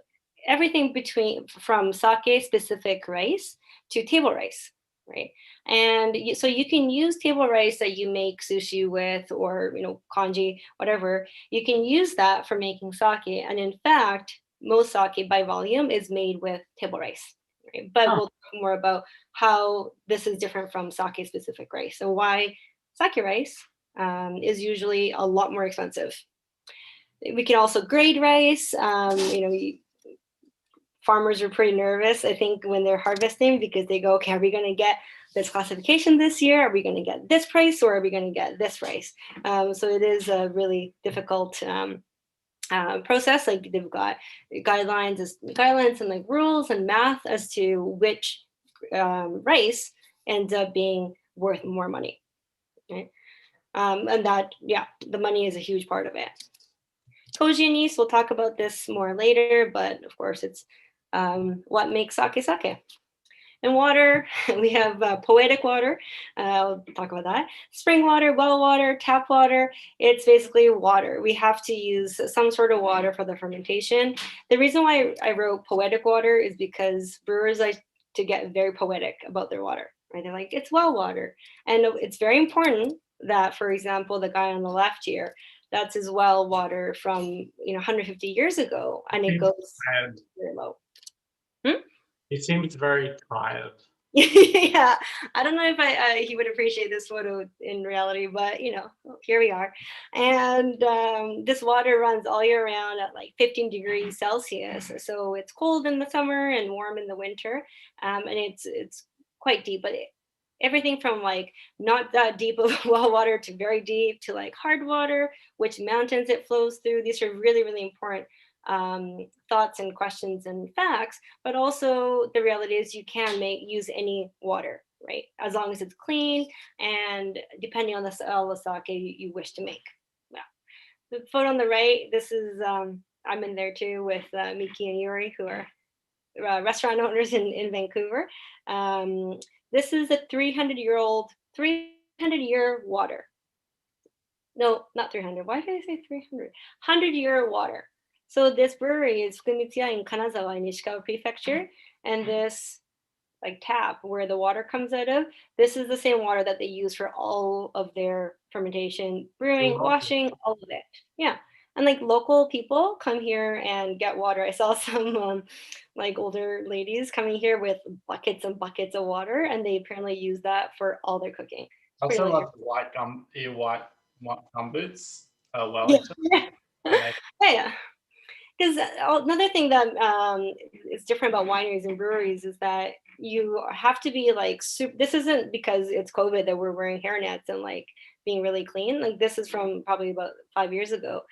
everything between from sake specific rice to table rice, right? And so you can use table rice that you make sushi with, or congee, whatever. You can use that for making sake, and in fact, most sake by volume is made with table rice. Right? But we'll talk more about how this is different from sake specific rice and why sake rice is usually a lot more expensive. We can also grade rice. Farmers are pretty nervous, I think, when they're harvesting because they go, okay, are we going to get this classification this year? Are we going to get this price or are we going to get this price? So it is a really difficult process. Like they've got guidelines and like rules and math as to which rice ends up being worth more money. Right? And that, the money is a huge part of it. Koji and yeast, we'll talk about this more later, but of course it's what makes sake. And water, we have poetic water. I'll talk about that. Spring water, well water, tap water. It's basically water. We have to use some sort of water for the fermentation. The reason why I wrote poetic water is because brewers like to get very poetic about their water. Right? They're like, it's well water. And it's very important that, for example, the guy on the left here, that's his well water from 150 years ago, and it goes very low. He seems very tired. Yeah, I don't know if he would appreciate this photo in reality, but here we are. And this water runs all year round at like 15 degrees Celsius, so it's cold in the summer and warm in the winter, and it's quite deep, but everything from like not that deep of well water to very deep to like hard water, which mountains it flows through. These are really, really important thoughts and questions and facts, but also the reality is you can use any water, right? As long as it's clean and depending on the style of sake you wish to make. Yeah. The photo on the right, this is, I'm in there too with Miki and Yuri, who are restaurant owners in Vancouver. This is a 300-year water. No, not 300. Why did I say 300? 100-year water. So this brewery is Fukumitsuya in Kanazawa in Ishikawa Prefecture, and this like tap where the water comes out of, this is the same water that they use for all of their fermentation, brewing, washing, all of it. Yeah. And like local people come here and get water. I saw some like older ladies coming here with buckets and buckets of water, and they apparently use that for all their cooking. I also love the white gumboots. Wellington. Yeah. Because another thing that is different about wineries and breweries is that you have to be like this isn't because it's COVID that we're wearing hairnets and like being really clean. Like this is from probably about 5 years ago.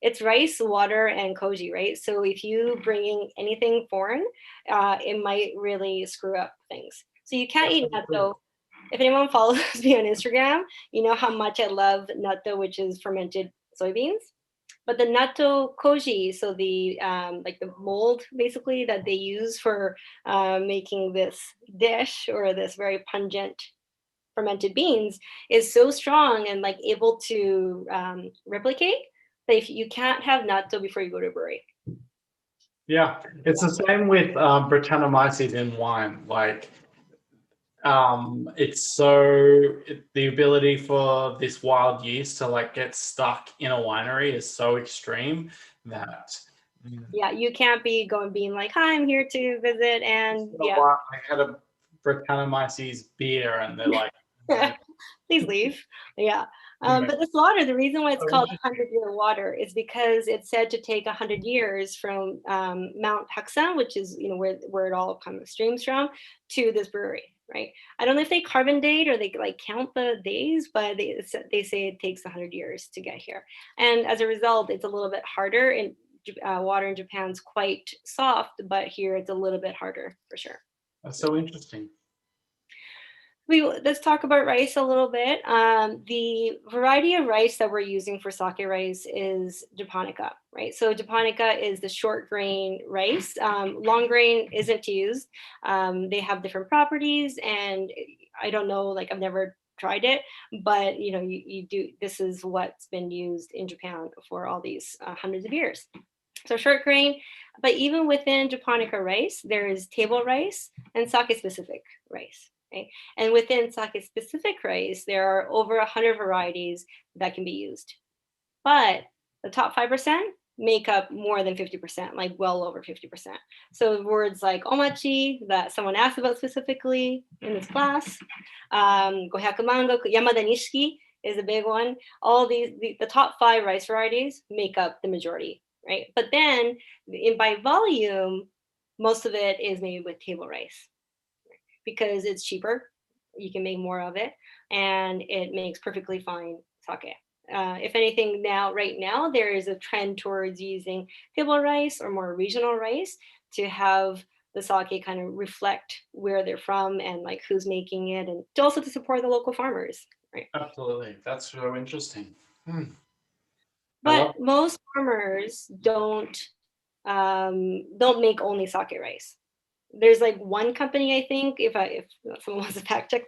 It's rice, water, and koji, right? So if you bring anything foreign, it might really screw up things. So you can't eat natto. If anyone follows me on Instagram, you know how much I love natto, which is fermented soybeans. But the natto koji, so the like the mold basically that they use for making this dish or this very pungent fermented beans is so strong and like able to replicate that if you can't have natto before you go to a brewery. Yeah, it's the same with Brettanomyces in wine. Like it's the ability for this wild yeast to like get stuck in a winery is so extreme that Yeah, you can't be being like, "Hi, I'm here to visit," and yeah, I had a Britannomyces beer and they're like, please leave. Yeah. "Hmm, But this water, the reason why it's so called interesting." 100-year water is because it's said to take 100 years from Mount Hakka, which is where it all kind of streams from, to this brewery, right? I don't know if they carbon date or they like count the days, but they say it takes 100 years to get here, and as a result, it's a little bit harder. And water in Japan's quite soft, but here it's a little bit harder for sure. That's so interesting. Let's talk about rice a little bit. The variety of rice that we're using for sake rice is japonica, right? So japonica is the short grain rice. Long grain isn't used. They have different properties, and I don't know, like I've never tried it, but you do. This is what's been used in Japan for all these hundreds of years. So short grain, but even within japonica rice, there is table rice and sake specific rice. Right? And within sake specific rice, there are over 100 varieties that can be used. But the top 5% make up more than 50%, like well over 50%. So words like omachi that someone asked about specifically in this class, gohyaku mango, yamada nishiki is a big one. All the top 5 rice varieties make up the majority, right? But then by volume, most of it is made with table rice because it's cheaper. You can make more of it, and it makes perfectly fine sake. If anything, right now, there is a trend towards using table rice or more regional rice to have the sake kind of reflect where they're from and like who's making it, and also to support the local farmers, right? Absolutely. That's so interesting. I love But most farmers don't make only sake rice. There's like one company, I think, if someone wants to fact check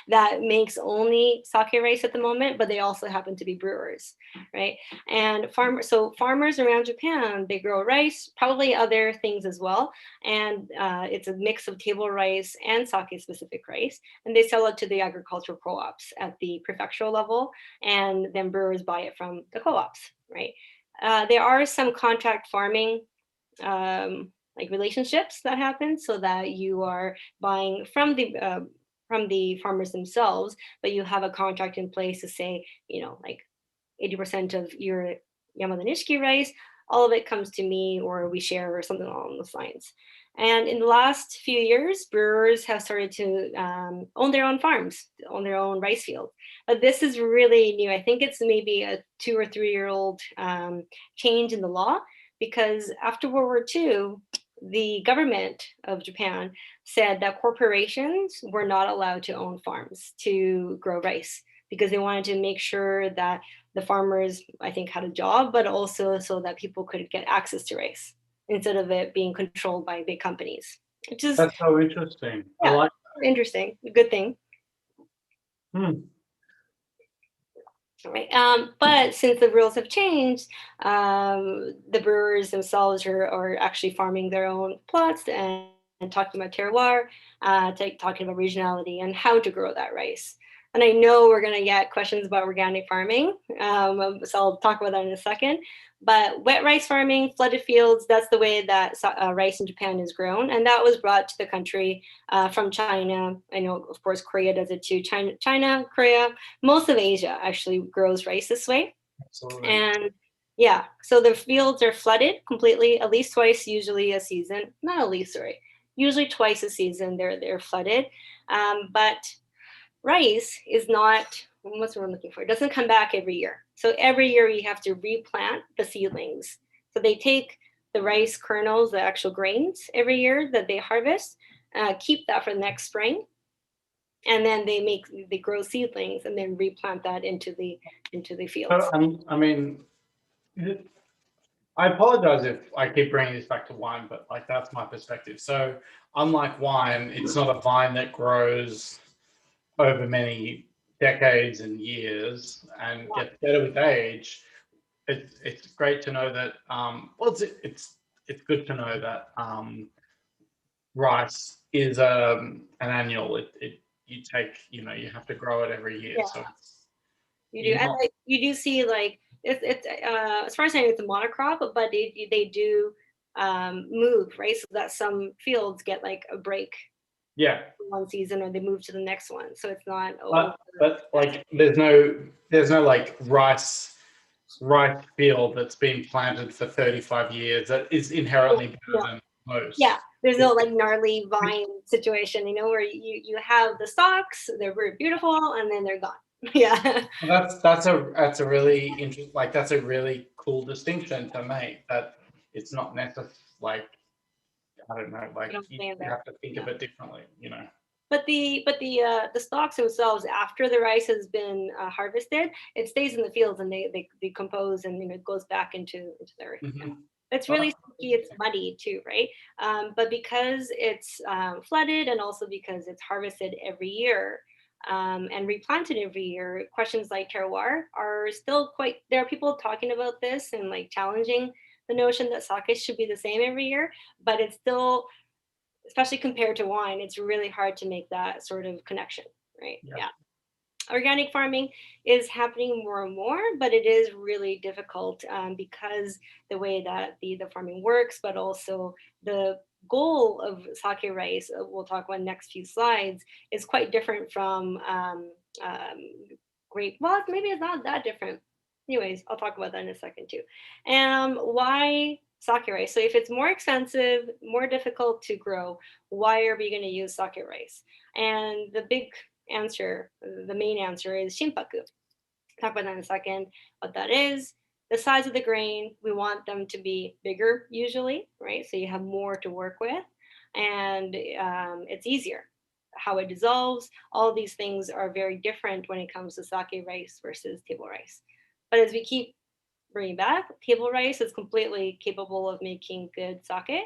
that makes only sake rice at the moment, but they also happen to be brewers, right? And farmers around Japan, they grow rice, probably other things as well, and it's a mix of table rice and sake specific rice, and they sell it to the agricultural co-ops at the prefectural level, and then brewers buy it from the co-ops, right? There are some contract farming like relationships that happen so that you are buying from the farmers themselves, but you have a contract in place to say, like 80% of your Yamada Nishiki rice, all of it comes to me, or we share, or something along those lines. And in the last few years, brewers have started to own their own farms, own their own rice fields. But this is really new. I think it's maybe a 2 or 3 year old change in the law, because after World War II, the government of Japan said that corporations were not allowed to own farms to grow rice because they wanted to make sure that the farmers, I think, had a job, but also so that people could get access to rice instead of it being controlled by big companies, which is, That's so interesting. I yeah, like interesting, a good thing. Hmm. Right. But since the rules have changed, the brewers themselves are actually farming their own plots and talking about terroir, talking about regionality and how to grow that rice. And I know we're going to get questions about organic farming, so I'll talk about that in a second. But wet rice farming, flooded fields, that's the way that rice in Japan is grown. And that was brought to the country from China. I know, of course, Korea does it too. China, Korea, most of Asia actually grows rice this way. Absolutely. And yeah, so the fields are flooded completely, at least twice, usually a season. Not at least, sorry, usually twice a season they're flooded. But rice is not, what's what I'm looking for? It doesn't come back every year. So every year you have to replant the seedlings. So they take the rice kernels, the actual grains every year that they harvest, keep that for the next spring, and then they grow seedlings and then replant that into the fields. So, I mean, I apologize if I keep bringing this back to wine, but like that's my perspective. So, unlike wine, it's not a vine that grows over many decades and years and gets better with age. It's great to know that. Well, it's good to know that rice is an annual. you take, you have to grow it every year. Yeah. So You do, and like, you do see like it's as far as I know, it's a monocrop, but they do move, right? So that some fields get like a break yeah. one season, or they move to the next one. So it's not. But like, there's no like rice field that's been planted for 35 years that is inherently better than most. Yeah, there's no like gnarly vine situation, where you have the stalks, they're very beautiful, and then they're gone. Yeah. That's a really interesting, like, that's a really cool distinction to make, that it's not necessarily like, I don't know, like you have to think of it differently, But the stalks themselves, after the rice has been harvested, it stays in the fields, and they decompose, and it goes back into the earth. Mm-hmm. It's really sticky. It's muddy too, right? But because it's flooded, and also because it's harvested every year and replanted every year, questions like terroir are still quite. There are people talking about this and like challenging the notion that sake should be the same every year, but it's still, especially compared to wine, it's really hard to make that sort of connection, right? Yeah. Organic farming is happening more and more, but it is really difficult because the way that the farming works, but also the goal of sake rice, we'll talk about next few slides, is quite different from grape. Well, maybe it's not that different. Anyways, I'll talk about that in a second too. Why sake rice? So if it's more expensive, more difficult to grow, why are we going to use sake rice? And the big answer, the main answer, is shinpaku. Talk about that in a second. What that is, the size of the grain, we want them to be bigger usually, right? So you have more to work with, and it's easier. How it dissolves, all these things are very different when it comes to sake rice versus table rice. But as we keep bringing back, table rice is completely capable of making good sake,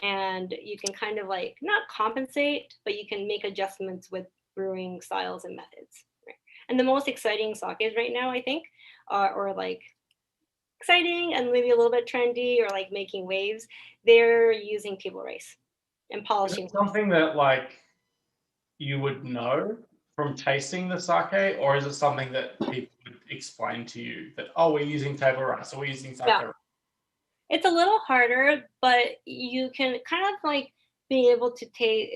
and you can kind of like not compensate, but you can make adjustments with brewing styles and methods. Right? And the most exciting sakes right now, I think, or like exciting and maybe a little bit trendy, or like making waves, they're using table rice and polishing. Is it something that like you would know from tasting the sake, or is it something that people would explain to you that, oh, we're using table rice, or we're using sake rice? It's a little harder, but you can kind of like be able to taste.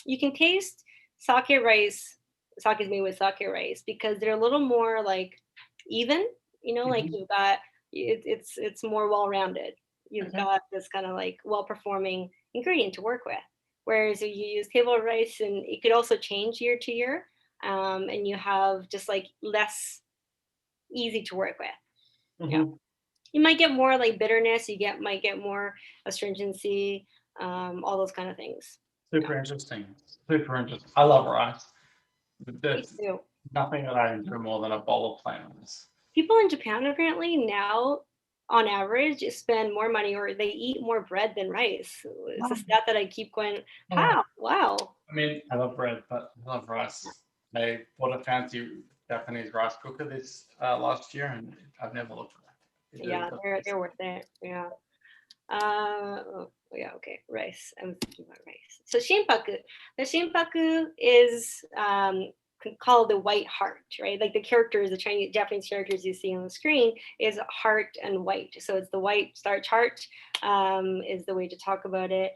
You can taste sake rice. Sake is made with sake rice because they're a little more like even. Like you've got it's more well-rounded. You've got this kind of like well-performing ingredient to work with. Whereas if you use table rice, and it could also change year to year, and you have just like less easy to work with. Yeah. You might get more like bitterness. Might get more astringency, all those kind of things. Super interesting. Super interesting. I love rice. There's Me too. nothing that I enjoy more than a bowl of plain rice. People in Japan apparently now, on average, spend more money, or they eat more bread than rice. It's a stat that I keep going, how? Wow. I mean, I love bread, but I love rice. I bought a fancy Japanese rice cooker this last year, and I've never looked at that. Yeah, they're worth it. Yeah. Yeah, okay, rice. I'm thinking about rice. So shinpaku. The shinpaku is called the white heart, right? Like the characters, the Japanese characters you see on the screen is heart and white. So it's the white starch heart is the way to talk about it.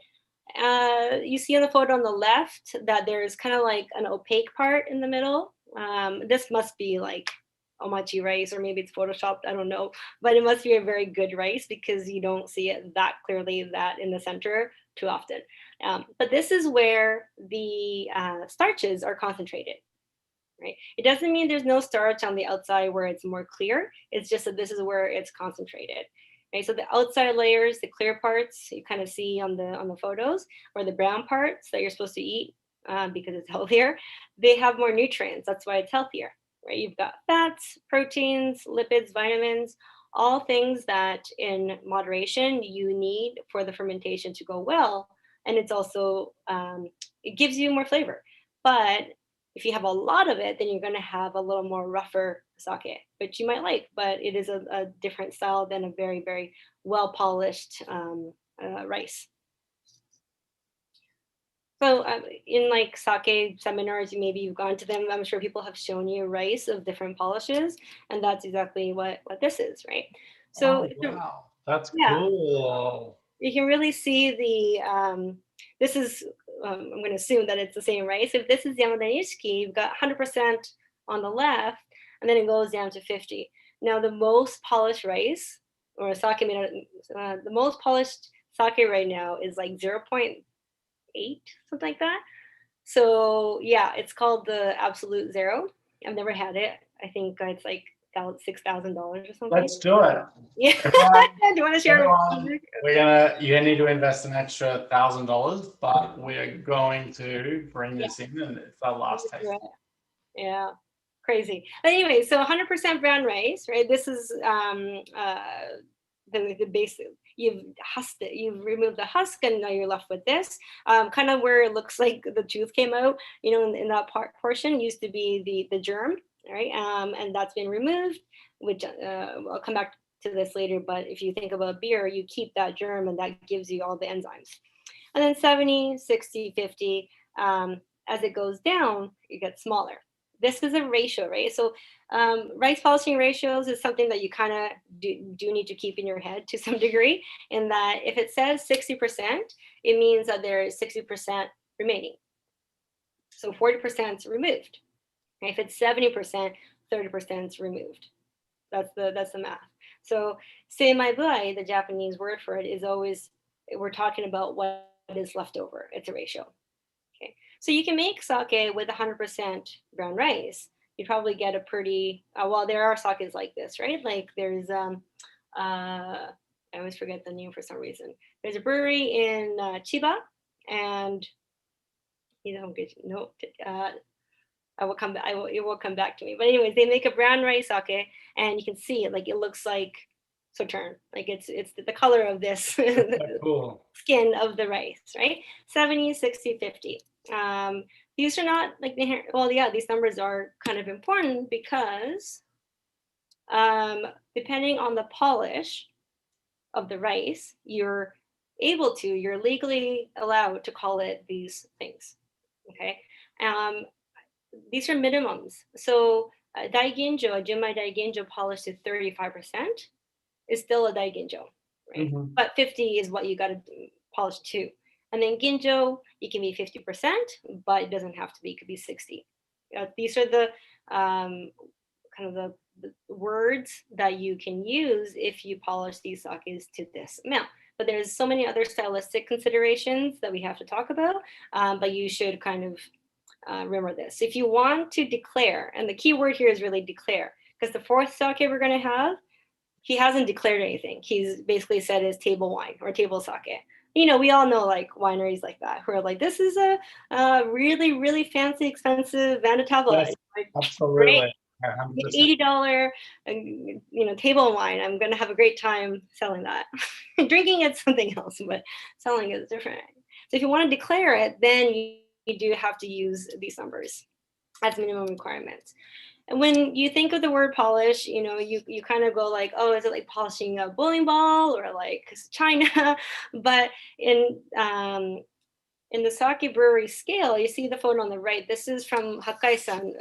You see on the photo on the left that there's kind of like an opaque part in the middle. This must be like omachi rice, or maybe it's photoshopped, I don't know, but it must be a very good rice because you don't see it that clearly that in the center too often. But this is where the starches are concentrated, right? It doesn't mean there's no starch on the outside where it's more clear. It's just that this is where it's concentrated. Okay, so the outside layers, the clear parts, you kind of see on the photos, or the brown parts that you're supposed to eat because it's healthier, they have more nutrients. That's why it's healthier. Right? You've got fats, proteins, lipids, vitamins, all things that in moderation you need for the fermentation to go well. And it's also, it gives you more flavor. But if you have a lot of it, then you're going to have a little more rougher sake, which you might like, but it is a different style than a very, very well polished rice. So in like sake seminars, maybe you've gone to them. I'm sure people have shown you rice of different polishes, and that's exactly what this is, right? So Oh, wow. That's yeah, cool. you can really see this is, I'm going to assume that it's the same rice. If this is Yamanishiki, you've got 100% on the left, and then it goes down to 50. Now, the most polished rice, or sake made out, the most polished sake right now is like 0.8, something like that. So yeah, it's called the Absolute Zero. I've never had it. I think it's like $6,000 or something. Let's do it. Yeah. Everyone, Do you want to share? everyone, you're gonna need to invest an extra $1,000, but we're going to bring Yeah. this in, and it's our last taste. Yeah, crazy. But anyway, so 100% brown rice, right? This is the basic. You've husked it. You've removed the husk, and now you're left with this. Kind of where it looks like the tooth came out. You know, in that portion used to be the germ, right? And that's been removed. Which I'll come back to this later. But if you think about beer, you keep that germ, and that gives you all the enzymes. And then 70, 60, 50. As it goes down, it gets smaller. This is a ratio, right? So rice polishing ratios is something that you kind of do need to keep in your head to some degree, in that if it says 60%, it means that there is 60% remaining. So 40% is removed. If it's 70%, 30% is removed. That's the math. So seimai, the Japanese word for it, is always, we're talking about what is left over. It's a ratio. Okay, so you can make sake with 100% brown rice. You'd probably get a pretty well. There are sakes like this, right? Like there's I always forget the name for some reason. There's a brewery in Chiba, and you don't get no. I will come back. It will come back to me. But anyways, they make a brown rice sake, and you can see it. Like it looks like sauterne. Like it's the color of this Cool. skin of the rice, right? 70, 60, 50. These are not like well, yeah, these numbers are kind of important because depending on the polish of the rice, you're legally allowed to call it these things. Okay. These are minimums. So daiginjo, a junmai daiginjo polished to 35% is still a daiginjo, right? Mhm. But 50 is what you got to polish to. And then ginjo, it can be 50%, but it doesn't have to be. It could be 60. These are the kind of the words that you can use if you polish these sakes to this amount. But there's so many other stylistic considerations that we have to talk about. But you should kind of remember this. If you want to declare, and the key word here is really declare, because the fourth sake we're going to have, he hasn't declared anything. He's basically said it's table wine or table sake. You know, we all know like wineries like that who are like, this is a really, really fancy, expensive Vanda Tavola. Yes, like, absolutely. right? 100%. $80, table wine. I'm going to have a great time selling that. Drinking it's something else, but selling is different. So if you want to declare it, then you do have to use these numbers as minimum requirements. And when you think of the word polish, you kind of go like, oh, is it like polishing a bowling ball or like china? But in the sake brewery scale, you see the photo on the right. This is from Hakkai-san,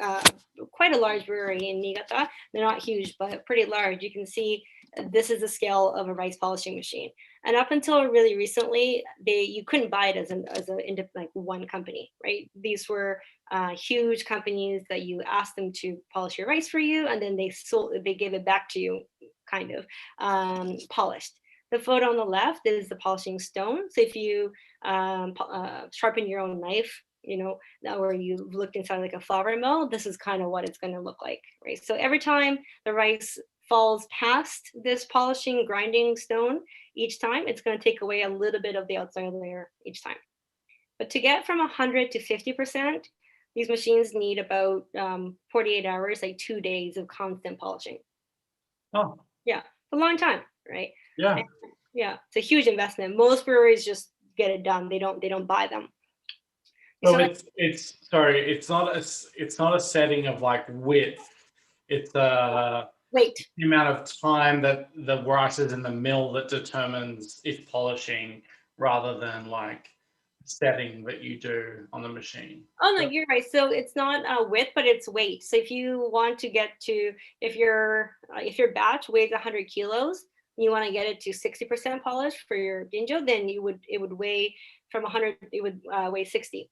quite a large brewery in Niigata. They're not huge, but pretty large. You can see this is the scale of a rice polishing machine. And up until really recently, you couldn't buy it as like one company, right? These were huge companies that you asked them to polish your rice for you, and then they gave it back to you, kind of polished. The photo on the left is the polishing stone. So if you sharpen your own knife, now where you looked inside like a flour mill, this is kind of what it's going to look like, right? So every time the rice falls past this polishing grinding stone, each time it's going to take away a little bit of the outside layer each time. But to get from 100 to 50%, these machines need about 48 hours, like 2 days of constant polishing. Oh, yeah, a long time, right? yeah. And, yeah, it's a huge investment. Most breweries just get it done. They don't buy them. So it's not a setting of like width. It's the amount of time that the rice is in the mill that determines its polishing, rather than like setting that you do on the machine? Oh no, you're right. So it's not width, but it's weight. So if you want to get to, if your batch weighs 100 kilos, and you want to get it to 60% polish for your ginjo, then it would weigh from 100, it would weigh 60.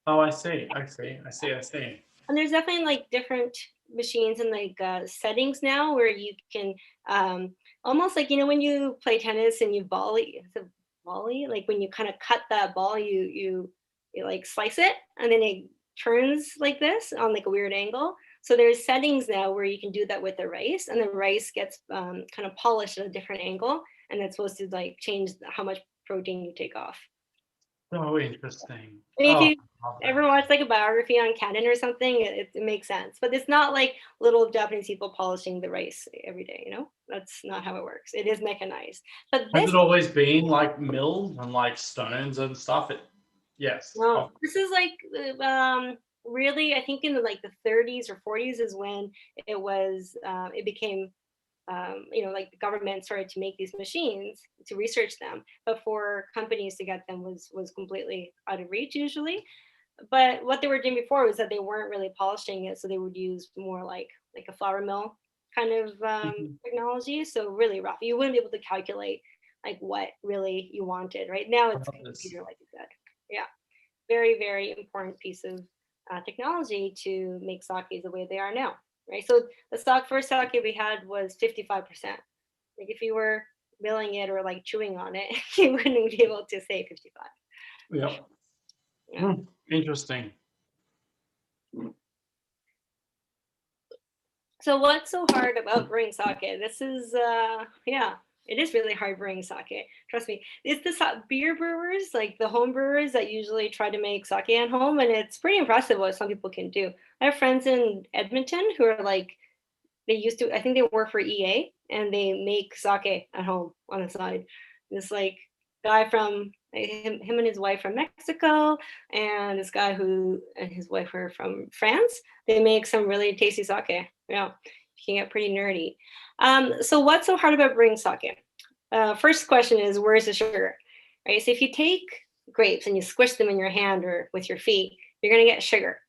Oh, I see. I see. I see. I see. And there's definitely like different machines and like settings now where you can almost like, when you play tennis and you volley, is it volley? Like when you kind of cut that ball, you like slice it and then it turns like this on like a weird angle. So there's settings now where you can do that with the rice, and the rice gets kind of polished at a different angle, and it's supposed to like change how much protein you take off. So interesting. And if Oh, you love that. ever watch like a biography on Canon or something, it makes sense. But it's not like little Japanese people polishing the rice every day, That's not how it works. It is mechanized. But Has this it always been like milled and like stones and stuff? Yes. no, Oh, this is like really, I think in the 30s or 40s is when it became like the government started to make these machines to research them, but for companies to get them was completely out of reach usually. But what they were doing before was that they weren't really polishing it, so they would use more like a flour mill kind of mhm. technology. So really rough. You wouldn't be able to calculate like what really you wanted. Right now, I it's love a this. computer, like you said. Yeah, very very important piece of technology to make sakes the way they are now. Right. So the first sake we had was 55%. Like if you were milling it or like chewing on it, you wouldn't be able to say 55. Yep. Yeah. Interesting. So what's so hard about brewing sake? This is yeah, it is really hard brewing sake. Trust me. It's the beer brewers, like the home brewers that usually try to make sake at home, and it's pretty impressive what some people can do. I have friends in Edmonton who are like they used to, I think they work for EA and they make sake at home on the side. This like guy from him and his wife from Mexico, and this guy who and his wife are from France. They make some really tasty sake. Yeah, you can get pretty nerdy. So what's so hard about brewing sake? First question is, where's the sugar? Right. So if you take grapes and you squish them in your hand or with your feet, you're gonna get sugar,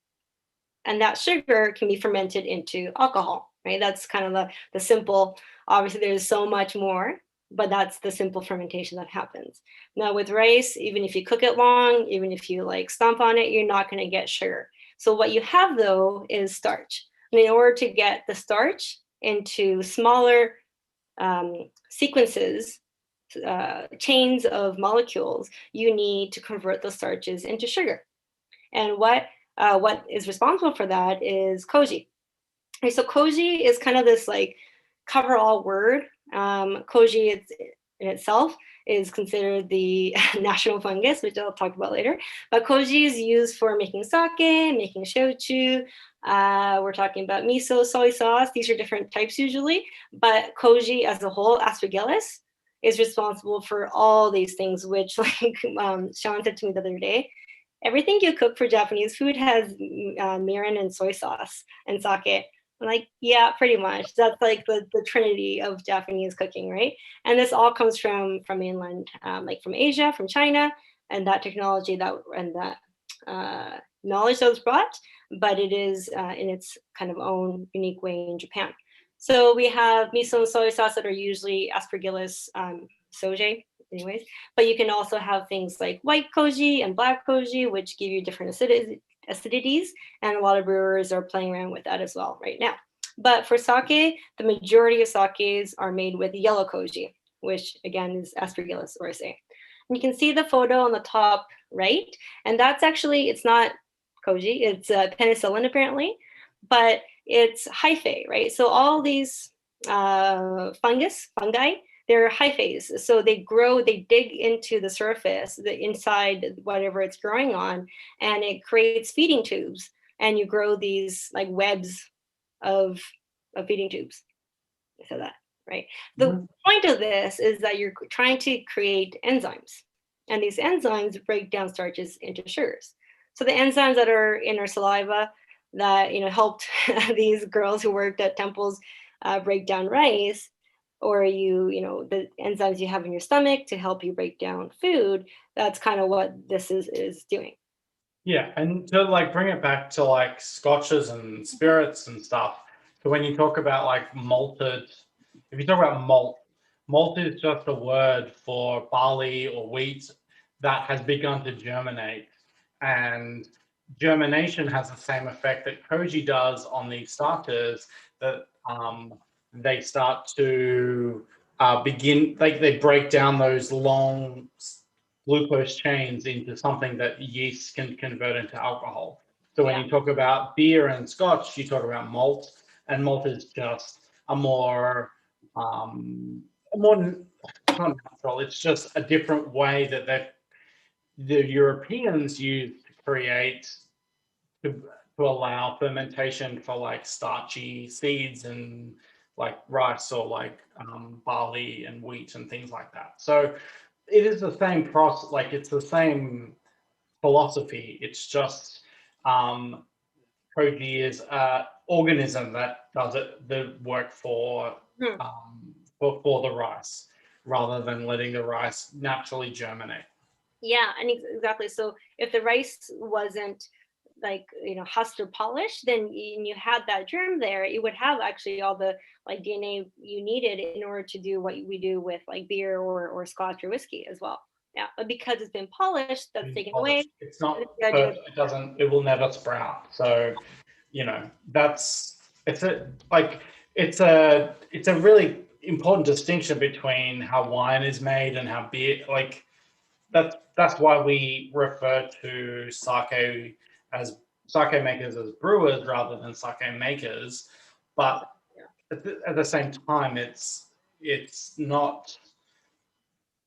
and that sugar can be fermented into alcohol, right? That's kind of the simple. Obviously there's so much more, but that's the simple fermentation that happens. Now with rice, even if you cook it long, even if you like stomp on it, you're not going to get sugar. So what you have though is starch, and in order to get the starch into smaller sequences, chains of molecules, you need to convert the starches into sugar. And what is responsible for that is koji. Okay, so koji is kind of this like cover-all word. Koji in itself is considered the national fungus, which I'll talk about later. But koji is used for making sake, making shochu. We're talking about miso, soy sauce. These are different types usually, but koji as a whole, aspergillus, is responsible for all these things, which like Sean said to me the other day, everything you cook for Japanese food has mirin and soy sauce and sake. I'm like, yeah, pretty much. That's like the trinity of Japanese cooking, right? And this all comes from mainland, like from Asia, from China, and that technology that knowledge that was brought, but it is in its kind of own unique way in Japan. So we have miso and soy sauce that are usually aspergillus soje, anyways. But you can also have things like white koji and black koji, which give you different acidities. And a lot of brewers are playing around with that as well right now. But for sake, the majority of sakes are made with yellow koji, which again is aspergillus oryzae. And you can see the photo on the top right. And that's actually, it's not koji, it's penicillin apparently, but it's hyphae, right? So all these fungi, they're hyphaes. So they grow, they dig into the surface, the inside whatever it's growing on, and it creates feeding tubes. And you grow these like webs of feeding tubes. So that, right? The point of this is that you're trying to create enzymes. And these enzymes break down starches into sugars. So the enzymes that are in our saliva that helped these girls who worked at temples break down rice, or the enzymes you have in your stomach to help you break down food. That's kind of what this is doing. Yeah, and to like bring it back to like scotches and spirits and stuff. So when you talk about like malted, if you talk about malt is just a word for barley or wheat that has begun to germinate. And germination has the same effect that koji does on these starters, that they start to begin, like they break down those long glucose chains into something that yeast can convert into alcohol. So when Yeah. you talk about beer and scotch, you talk about malt, and malt is just a more it's not natural. It's just a different way that the Europeans used to create to allow fermentation for like starchy seeds and like rice or like barley and wheat and things like that. So it is the same process, like it's the same philosophy. It's just koji is an organism that does the work Hmm. for the rice rather than letting the rice naturally germinate. Yeah, and exactly. So if the rice wasn't like husked or polished, then you had that germ there, you would have actually all the like DNA you needed in order to do what we do with like beer or scotch or whiskey as well. Yeah, but because it's been polished, that's taken away. It's not The idea of, perfect. It doesn't. It will never sprout. So, that's it's a like it's a really important distinction between how wine is made and how beer. Like that's why we refer to as sake makers as brewers rather than sake makers. But yeah. at the same time, it's not,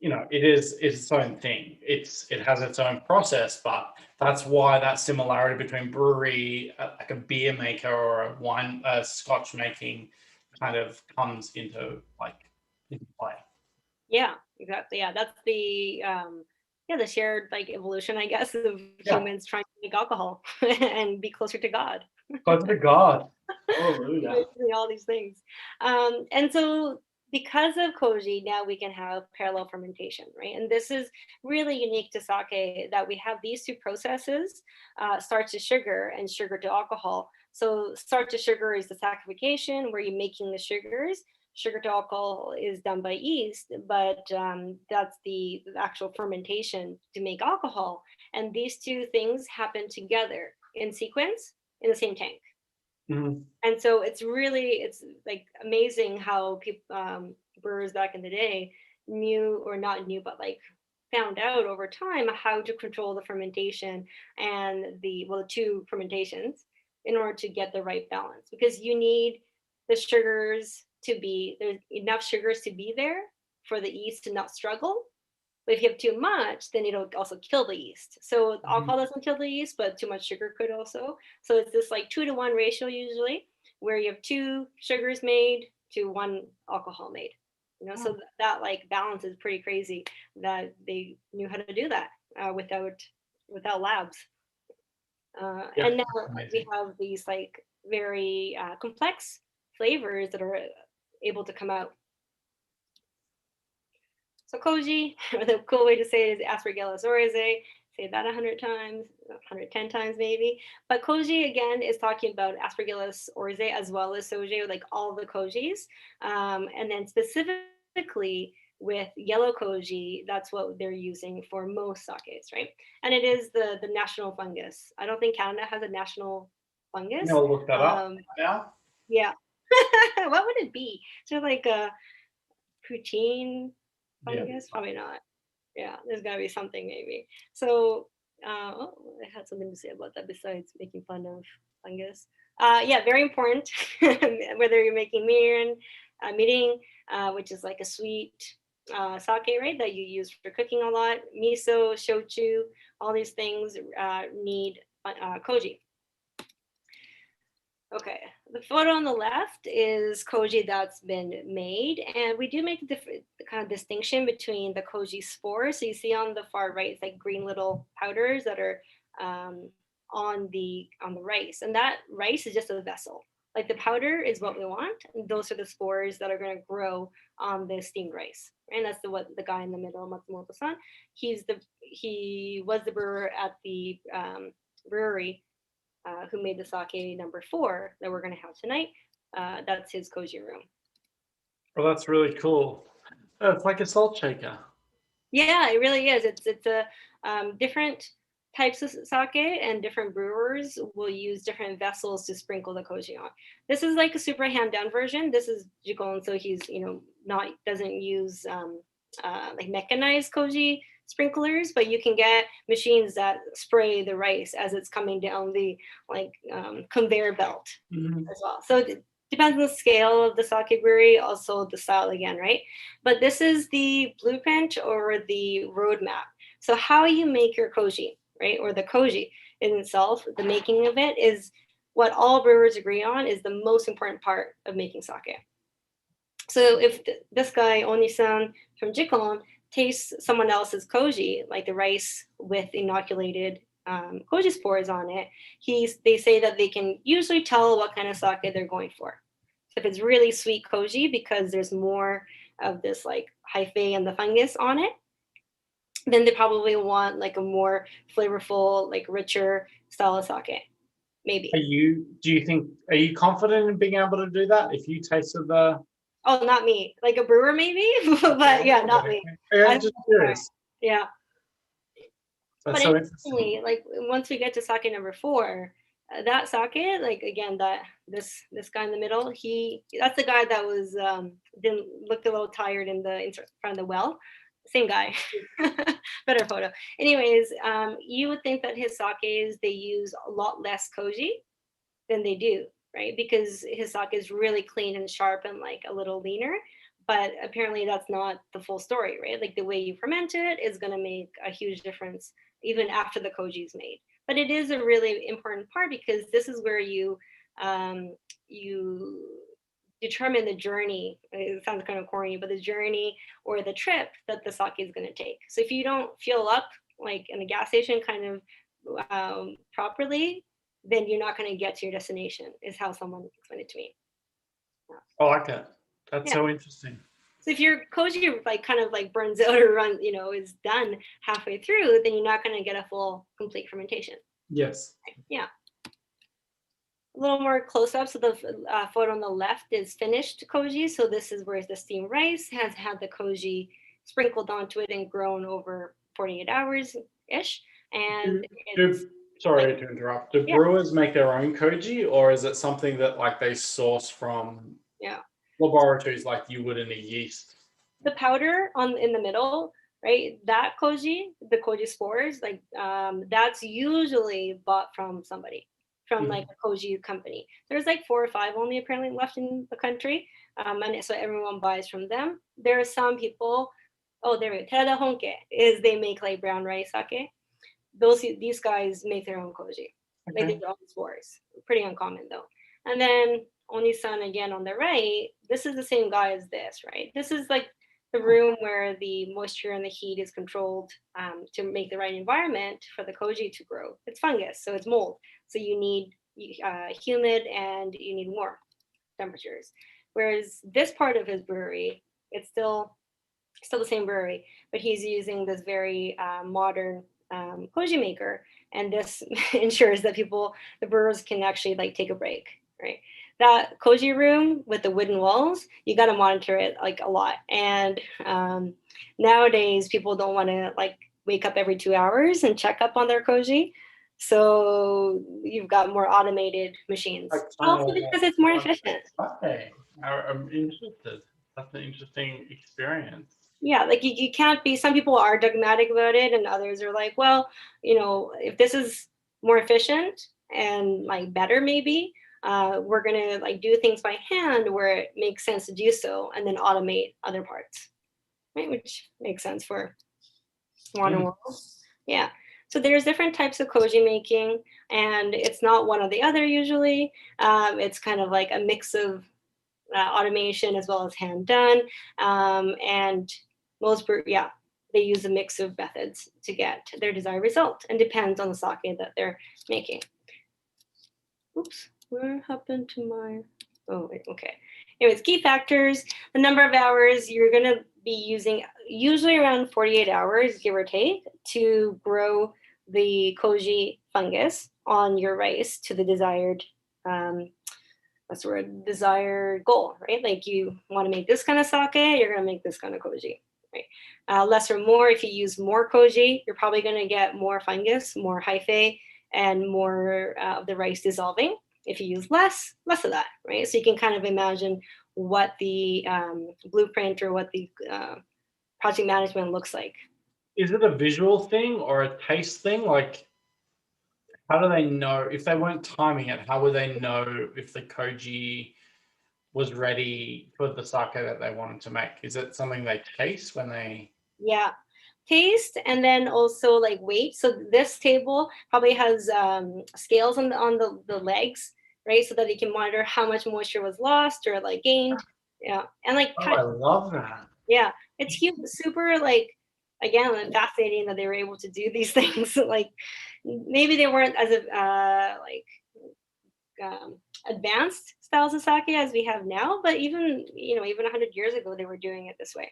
it is its own thing. It has its own process, but that's why that similarity between brewery, like a beer maker or a scotch making, kind of comes into play. Yeah, exactly. Yeah, that's the shared like evolution, I guess, of Yeah, humans trying to make alcohol and be closer to God. closer to God. Hallelujah. Doing all these things. And so because of koji, now we can have parallel fermentation, right? And this is really unique to sake, that we have these two processes, starch to sugar and sugar to alcohol. So starch to sugar is the saccharification, where you're making the sugars. Sugar to alcohol is done by yeast, but that's the actual fermentation to make alcohol. And these two things happen together in sequence in the same tank. Mhm. And so it's like amazing how people, brewers back in the day, knew, or not knew, but like found out over time how to control the fermentation and the two fermentations in order to get the right balance, because you need the sugars to be there's enough sugars to be there for the yeast to not struggle. But if you have too much, then it'll also kill the yeast. So alcohol Mhm. doesn't kill the yeast, but too much sugar could also. So it's this like 2-to-1 ratio usually, where you have two sugars made to one alcohol made. So that like balance is pretty crazy, that they knew how to do that without labs. Yeah, And now we amazing. have these like very complex flavors that are able to come out. So koji, or the cool way to say it is Aspergillus oryzae. Say that 100 times, 110 times maybe. But koji again is talking about Aspergillus oryzae as well as soju, like all the kojis. And then specifically with yellow koji, that's what they're using for most sakes, right? And it is the national fungus. I don't think Canada has a national fungus. I'll look that up Um, now. yeah. What would it be? So like a poutine Yeah. fungus? Probably not. Yeah, there's got to be something maybe. So, I had something to say about that besides making fun of fungus. Yeah, very important. Whether you're making mirin, which is like a sweet sake, right? That you use for cooking a lot. Miso, shochu, all these things need koji. Okay, the photo on the left is koji that's been made, and we do make the kind of distinction between the koji spores. So you see on the far right, it's like green little powders that are on the rice, and that rice is just a vessel. Like the powder is what we want. And those are the spores that are going to grow on the steamed rice. And that's what the guy in the middle, Matsumoto-san, he was the brewer at the brewery who made the sake number 4 that we're going to have tonight. That's his koji room. Well, that's really cool. It's like a salt shaker. Yeah, it really is. It's a different types of sake, and different brewers will use different vessels to sprinkle the koji on. This is like a super hand down version. This is Jikon, so he's doesn't use like mechanized koji sprinklers, but you can get machines that spray the rice as it's coming down the conveyor belt as well. So it depends on the scale of the sake brewery, also the style again, right? But this is the blueprint or the roadmap. So how you make your koji, right? Or the koji in itself, the making of it is what all brewers agree on is the most important part of making sake. So if this guy, Oni-san from Jikon, tastes someone else's koji, like the rice with inoculated koji spores on it, they say that they can usually tell what kind of sake they're going for. So if it's really sweet koji because there's more of this like hyphae and the fungus on it, then they probably want like a more flavorful, like richer style of sake, maybe. Are you confident in being able to do that if you tasted the? Oh, not me. Like a brewer, maybe, but yeah, not me. Yeah, I'm just curious. Yeah. That's but so interestingly, like once we get to sake number 4, that sake, like again, that this guy in the middle, that's the guy that was didn't look a little tired in front of the well. Same guy. Better photo. Anyways, you would think that his sakes, they use a lot less koji than they do, right? Because his sake is really clean and sharp and like a little leaner. But apparently that's not the full story, right? Like the way you ferment it is going to make a huge difference even after the koji is made. But it is a really important part because this is where you determine the journey. It sounds kind of corny, but the journey or the trip that the sake is going to take. So if you don't fuel up like in a gas station kind of properly, then you're not going to get to your destination, is how someone explained it to me. Yeah. I like it. That's so interesting. So if your koji like kind of like burns out or is done halfway through, then you're not going to get a full complete fermentation. Yes. Yeah. A little more close up. So the photo on the left is finished koji. So this is where the steamed rice has had the koji sprinkled onto it and grown over 48 hours ish. And sorry to interrupt. Do brewers make their own koji, or is it something that like they source from laboratories like you would in a yeast? The powder in the middle, right? That koji, the koji spores, like that's usually bought from somebody, from like a koji company. There's like 4 or 5 only apparently left in the country, and so everyone buys from them. There are some people. Oh, there we go. Terada Honke is they make like brown rice sake. These guys make their own koji, like their own spores. Pretty uncommon though. And then Oni-san again on the right. This is the same guy as this, right? This is like the room where the moisture and the heat is controlled to make the right environment for the koji to grow. It's fungus, so it's mold. So you need humid and you need warm temperatures. Whereas this part of his brewery, it's still the same brewery, but he's using this very modern koji maker, and this ensures that the brewers can actually like take a break, right? That koji room with the wooden walls, you got to monitor it like a lot. And nowadays, people don't want to like wake up every 2 hours and check up on their koji. So you've got more automated machines. Also because it's more efficient. Okay, I'm interested. That's an interesting experience. Yeah, like you can't be, some people are dogmatic about it and others are like, well, if this is more efficient and like better maybe, we're gonna like do things by hand where it makes sense to do so and then automate other parts, right? Which makes sense for modern world. Yeah. So there's different types of koji making, and it's not one or the other usually. It's kind of like a mix of automation as well as hand done, and most they use a mix of methods to get their desired result, and depends on the sake that they're making. Oops. Where happened to my, oh, wait, okay. Anyways, key factors, the number of hours you're gonna be using, usually around 48 hours, give or take, to grow the koji fungus on your rice to the desired, what's the word, desired goal, right? Like you wanna make this kind of sake, you're gonna make this kind of koji, right? Less or more, if you use more koji, you're probably gonna get more fungus, more hyphae, and more of the rice dissolving. If you use less of that, right? So you can kind of imagine what the blueprint or what the project management looks like. Is it a visual thing or a taste thing? Like, how do they know if they weren't timing it? How would they know if the koji was ready for the sake that they wanted to make? Is it something they taste when they? Yeah, taste and then also like weight. So this table probably has scales on the legs, right? So that you can monitor how much moisture was lost or like gained. Yeah, and like Oh, I love that. yeah, it's huge, super like again fascinating that they were able to do these things. Like maybe they weren't as advanced styles of sake as we have now, but even even 100 years ago they were doing it this way.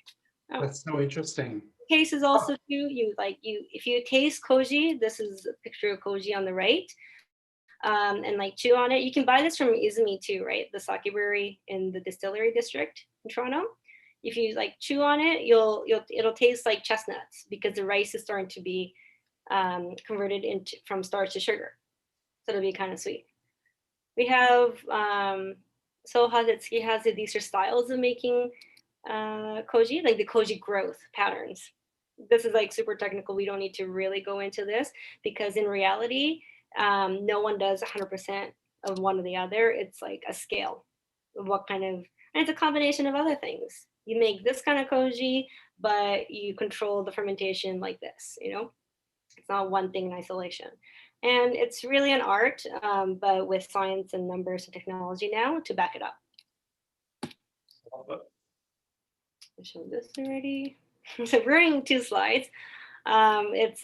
Oh. That's so interesting. Case is also too, you if you taste koji, this is a picture of koji on the right, and like chew on it. You can buy this from Izumi too, right? The sake brewery in the distillery district in Toronto. If you like chew on it, it'll taste like chestnuts because the rice is starting to be converted into from starch to sugar, so it'll be kind of sweet. We have so Hazitsuki has it. These are styles of making koji, like the koji growth patterns. This is like super technical. We don't need to really go into this because in reality, no one does 100% of one or the other. It's like a scale of what kind of, and it's a combination of other things. You make this kind of koji, but you control the fermentation like this, It's not one thing in isolation. And it's really an art, but with science and numbers and technology now to back it up. Love it. I showed this already. So we're in 2 slides. It's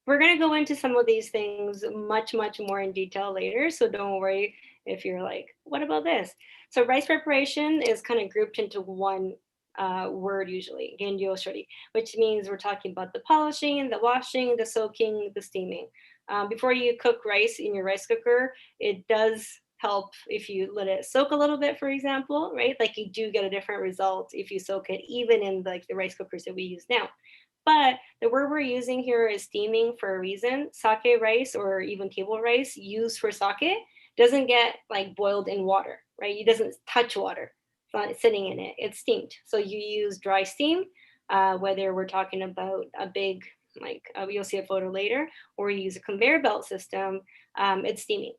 we're going to go into some of these things much more in detail later. So don't worry if you're like, what about this? So rice preparation is kind of grouped into one word usually, genryo shori, which means we're talking about the polishing, the washing, the soaking, the steaming. Before you cook rice in your rice cooker, it does help if you let it soak a little bit, for example, right? Like you do get a different result if you soak it, even in like the rice cookers that we use now. But the word we're using here is steaming for a reason. Sake rice or even table rice used for sake doesn't get like boiled in water, right? It doesn't touch water. It's not sitting in it. It's steamed. So you use dry steam, whether we're talking about a big, you'll see a photo later, or you use a conveyor belt system, it's steaming.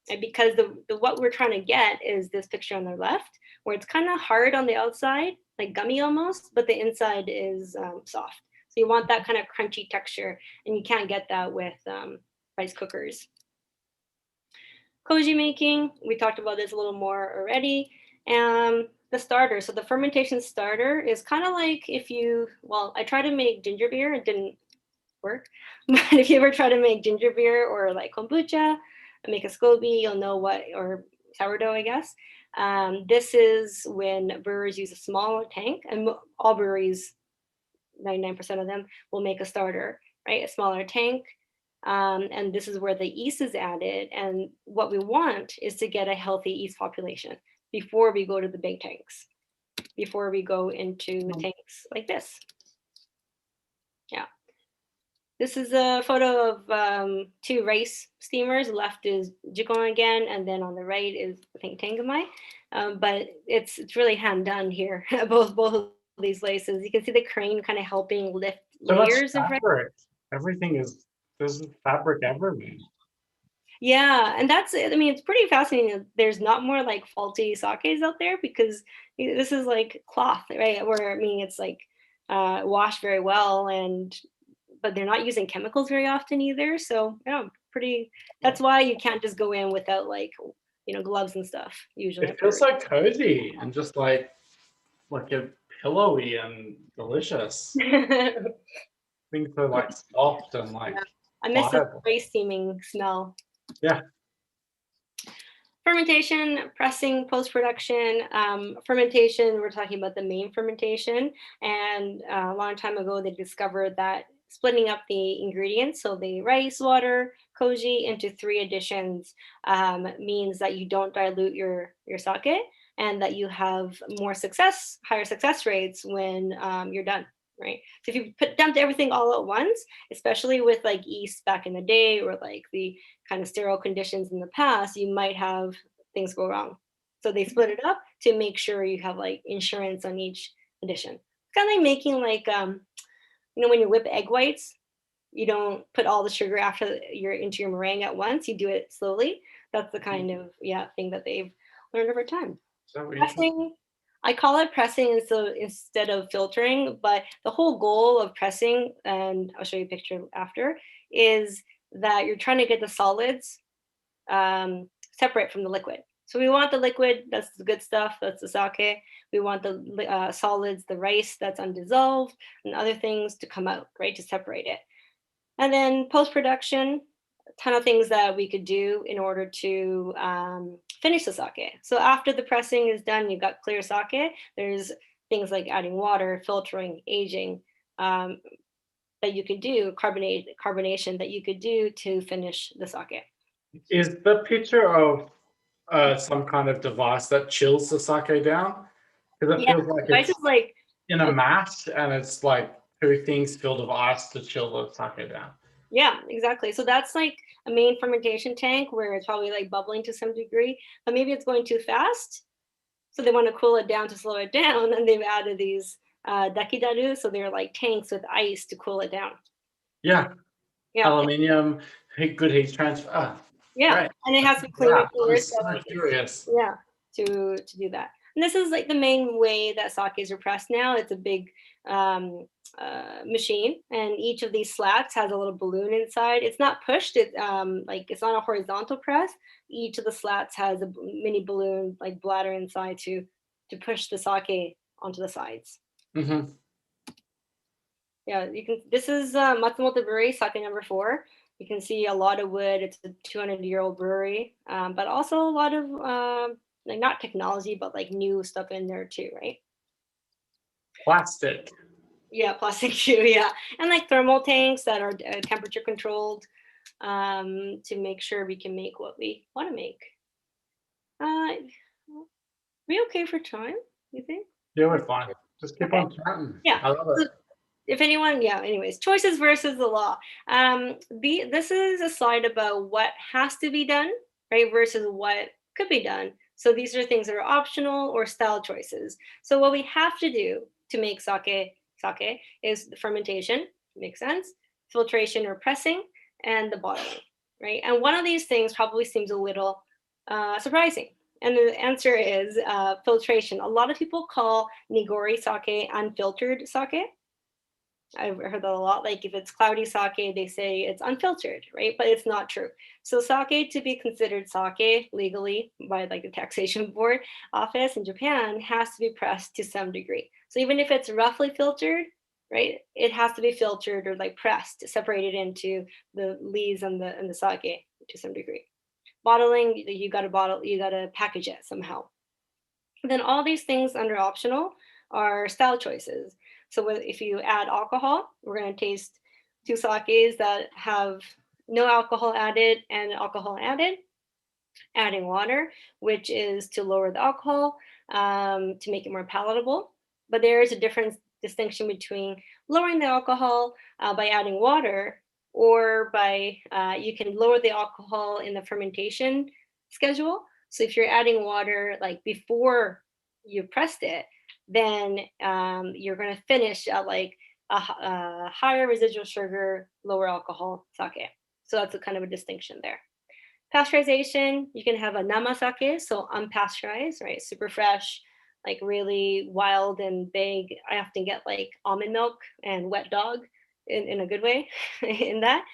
And because the what we're trying to get is this picture on the left, where it's kind of hard on the outside, like gummy almost, but the inside is soft. So you want that kind of crunchy texture, and you can't get that with rice cookers. Koji making, we talked about this a little more already. The starter, so the fermentation starter is kind of like if you, I tried to make ginger beer, it didn't work. But if you ever try to make ginger beer or like kombucha, make a SCOBY, you'll know what, or sourdough, I guess. This is when brewers use a smaller tank, and all breweries, 99% of them, will make a starter, right? A smaller tank. And this is where the yeast is added. And what we want is to get a healthy yeast population before we go to the big tanks, before we go into tanks like this. Yeah. This is a photo of 2 rice steamers. Left is Jikon again, and then on the right is, I think, Tengamai. But it's really hand done here, both of these laces. You can see the crane kind of helping lift layers of rice. Everything is, there's fabric everywhere. Yeah, and that's it. I mean, it's pretty fascinating. There's not more like faulty sakes out there because this is like cloth, right? Where I mean, it's like washed very well, but they're not using chemicals very often either. So yeah, pretty. That's why you can't just go in without like gloves and stuff. Usually, it feels so cozy and just like a pillowy and delicious. Things are like soft and like. Yeah. I miss the rice steaming smell. Yeah. Fermentation, pressing, post-production. Fermentation, we're talking about the main fermentation. And a long time ago, they discovered that splitting up the ingredients, so the rice, water, koji, into 3 additions means that you don't dilute your sake and that you have higher success rates when you're done, right? So if you dumped everything all at once, especially with like yeast back in the day or like the kind of sterile conditions in the past, you might have things go wrong. So they split it up to make sure you have like insurance on each addition. It's kind of like making like when you whip egg whites, you don't put all the sugar after you're into your meringue at once. You do it slowly. That's the kind of thing that they've learned over time. Pressing, I call it pressing instead of filtering, but the whole goal of pressing, and I'll show you a picture after, is that you're trying to get the solids separate from the liquid. So we want the liquid, that's the good stuff, that's the sake. We want the solids, the rice that's undissolved, and other things to come out, right, to separate it. And then post-production, a ton of things that we could do in order to finish the sake. So after the pressing is done, you've got clear sake. There's things like adding water, filtering, aging that you could do, carbonation that you could do to finish the sake. Is the picture of some kind of device that chills the sake down? Because it feels like it's like in a mat and it's like 2 things filled with ice to chill the sake down. Yeah, exactly. So that's like a main fermentation tank where it's probably like bubbling to some degree, but maybe it's going too fast. So they want to cool it down to slow it down, and they've added these dakidaru. So they're like tanks with ice to cool it down. Yeah. Yeah. Aluminium, good heat transfer. Yeah, right. And it has to be clean. I'm so curious. Yeah, to do that. And this is like the main way that sakes are pressed now. It's a big machine, and each of these slats has a little balloon inside. It's not pushed. It's it's not a horizontal press. Each of the slats has a mini balloon like bladder inside to push the sake onto the sides. Mm-hmm. Yeah, you can. This is Matsumoto Brewery sake number 4. You can see a lot of wood. It's a 200-year-old brewery, but also a lot of like not technology, but like new stuff in there too, right? Plastic. Yeah, plastic too. Yeah, and like thermal tanks that are temperature controlled to make sure we can make what we want to make. We okay for time? You think? Yeah, we're fine. Just keep on chatting. Yeah, I love it. If anyone, anyways, choices versus the law. This is a slide about what has to be done, right, versus what could be done. So these are things that are optional or style choices. So what we have to do to make sake is the fermentation, makes sense, filtration or pressing, and the bottling, right? And one of these things probably seems a little surprising. And the answer is filtration. A lot of people call nigori sake unfiltered sake. I've heard that a lot. Like if it's cloudy sake, they say it's unfiltered, right? But it's not true. So sake, to be considered sake legally by like the taxation board office in Japan, has to be pressed to some degree. So even if it's roughly filtered, right, it has to be filtered or like pressed, separated into the leaves and the sake to some degree. Bottling, you got to package it somehow. Then all these things under optional are style choices. So if you add alcohol, we're going to taste 2 sakes that have no alcohol added and alcohol added. Adding water, which is to lower the alcohol, to make it more palatable. But there is a distinction between lowering the alcohol by adding water, or by you can lower the alcohol in the fermentation schedule. So if you're adding water like before you pressed it, then you're going to finish at like a higher residual sugar, lower alcohol sake. So that's a kind of a distinction there. Pasteurization, you can have a nama sake, so unpasteurized, right? Super fresh, like really wild and big. I often get like almond milk and wet dog in a good way in that.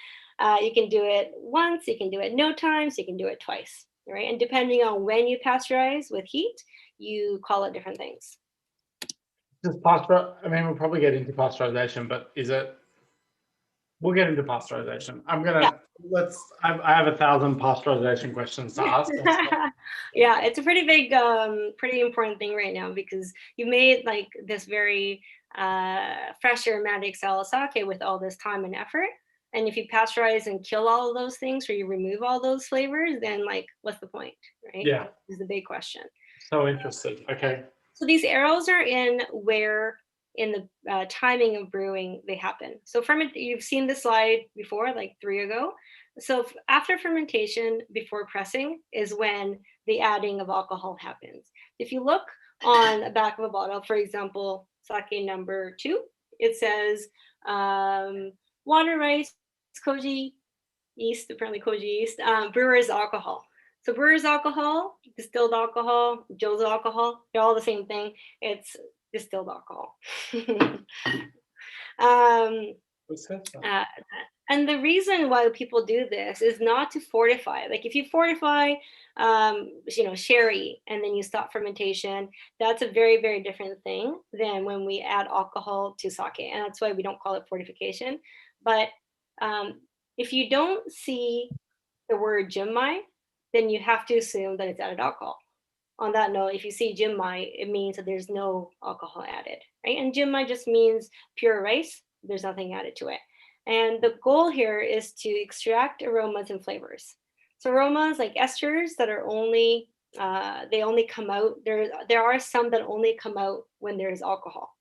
You can do it once, you can do it no times, you can do it twice, right? And depending on when you pasteurize with heat, you call it different things. We'll probably get into pasteurization, but we'll get into pasteurization. I'm going to I have 1,000 pasteurization questions to ask. Yeah, it's a pretty big, pretty important thing right now because you made like this very fresh aromatic style sake with all this time and effort. And if you pasteurize and kill all of those things or you remove all those flavors, then like, what's the point, right? Yeah. Is the big question. So interested. Okay. So these arrows are in where in the timing of brewing they happen. So you've seen this slide before, like 3 ago. So after fermentation, before pressing, is when the adding of alcohol happens. If you look on the back of a bottle, for example, sake number 2, it says water, rice, koji yeast, apparently koji yeast, brewer's alcohol. So brewer's alcohol, distilled alcohol, Joe's alcohol, they're all the same thing. It's distilled alcohol. um, and the reason why people do this is not to fortify. Like if you fortify, sherry, and then you stop fermentation, that's a very, very different thing than when we add alcohol to sake. And that's why we don't call it fortification. But if you don't see the word jinmai, then you have to assume that it's added alcohol. On that note, if you see jinmai, it means that there's no alcohol added, right? And jinmai just means pure rice. There's nothing added to it. And the goal here is to extract aromas and flavors. So aromas like esters that are only they only come out. There are some that only come out when there's alcohol,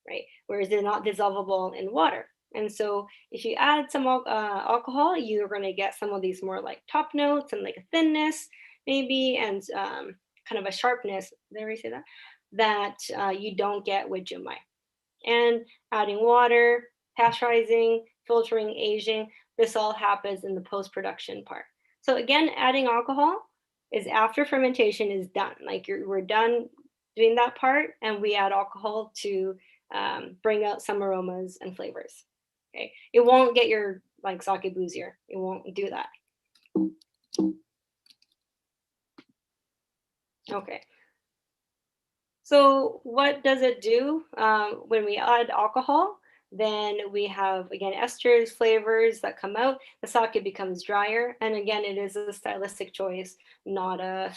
right? Whereas they're not dissolvable in water. And so if you add some alcohol, you're going to get some of these more like top notes and like a thinness maybe, and kind of a sharpness, did I already say that? That you don't get with junmai. And adding water, pasteurizing, filtering, aging, this all happens in the post-production part. So again, adding alcohol is after fermentation is done. Like we're done doing that part, and we add alcohol to bring out some aromas and flavors. Okay, it won't get your like sake boozier. It won't do that. Okay. So what does it do when we add alcohol? Then we have, again, esters, flavors that come out. The sake becomes drier. And again, it is a stylistic choice, not a,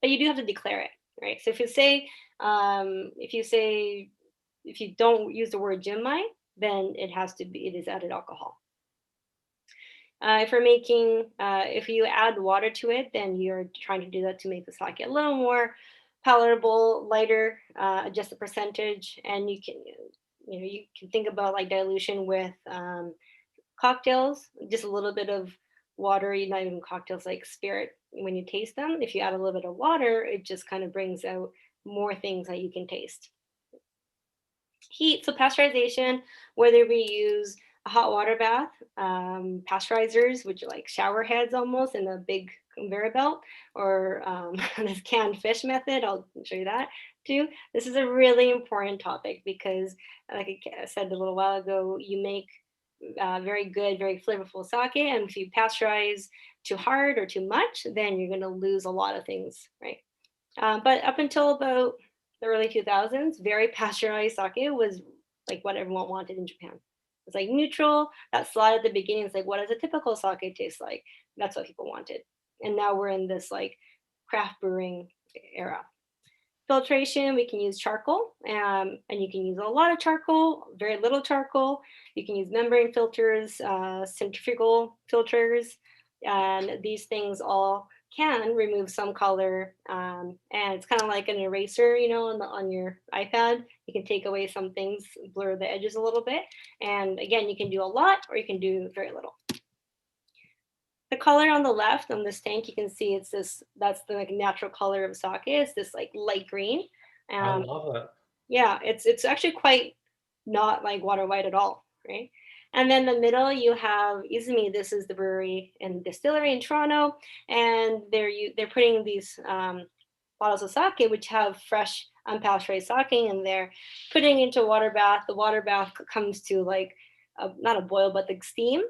but you do have to declare it, right? So if you don't use the word jinmai, then it is added alcohol. If you add water to it, then you're trying to do that to make the sake a little more palatable, lighter, adjust the percentage, and you can think about like dilution with cocktails, just a little bit of water, not even cocktails, like spirit. When you taste them, if you add a little bit of water, it just kind of brings out more things that you can taste. Heat, so pasteurization, whether we use a hot water bath, pasteurizers, which are like shower heads almost in a big conveyor belt, or this canned fish method, I'll show you that too. This is a really important topic because, like I said a little while ago, you make very good, very flavorful sake, and if you pasteurize too hard or too much, then you're going to lose a lot of things, right? But up until about the early 2000s, very pasteurized sake was like what everyone wanted in Japan. It's like neutral. That slide at the beginning is like, what does a typical sake taste like? That's what people wanted. And now we're in this like craft brewing era. Filtration, we can use charcoal, and you can use a lot of charcoal, very little charcoal. You can use membrane filters, centrifugal filters, and these things all can remove some color. And it's kind of like an eraser, on your iPad. You can take away some things, blur the edges a little bit. And again, you can do a lot or you can do very little. The color on the left on this tank, you can see that's the like natural color of sake. It's this like light green. I love it. Yeah, it's actually quite not like water white at all, right? And then the middle, you have Izumi. This is the brewery and distillery in Toronto, and they're putting these bottles of sake which have fresh unpasteurized sake, and they're putting into water bath. The water bath comes to like not a boil, but the steam.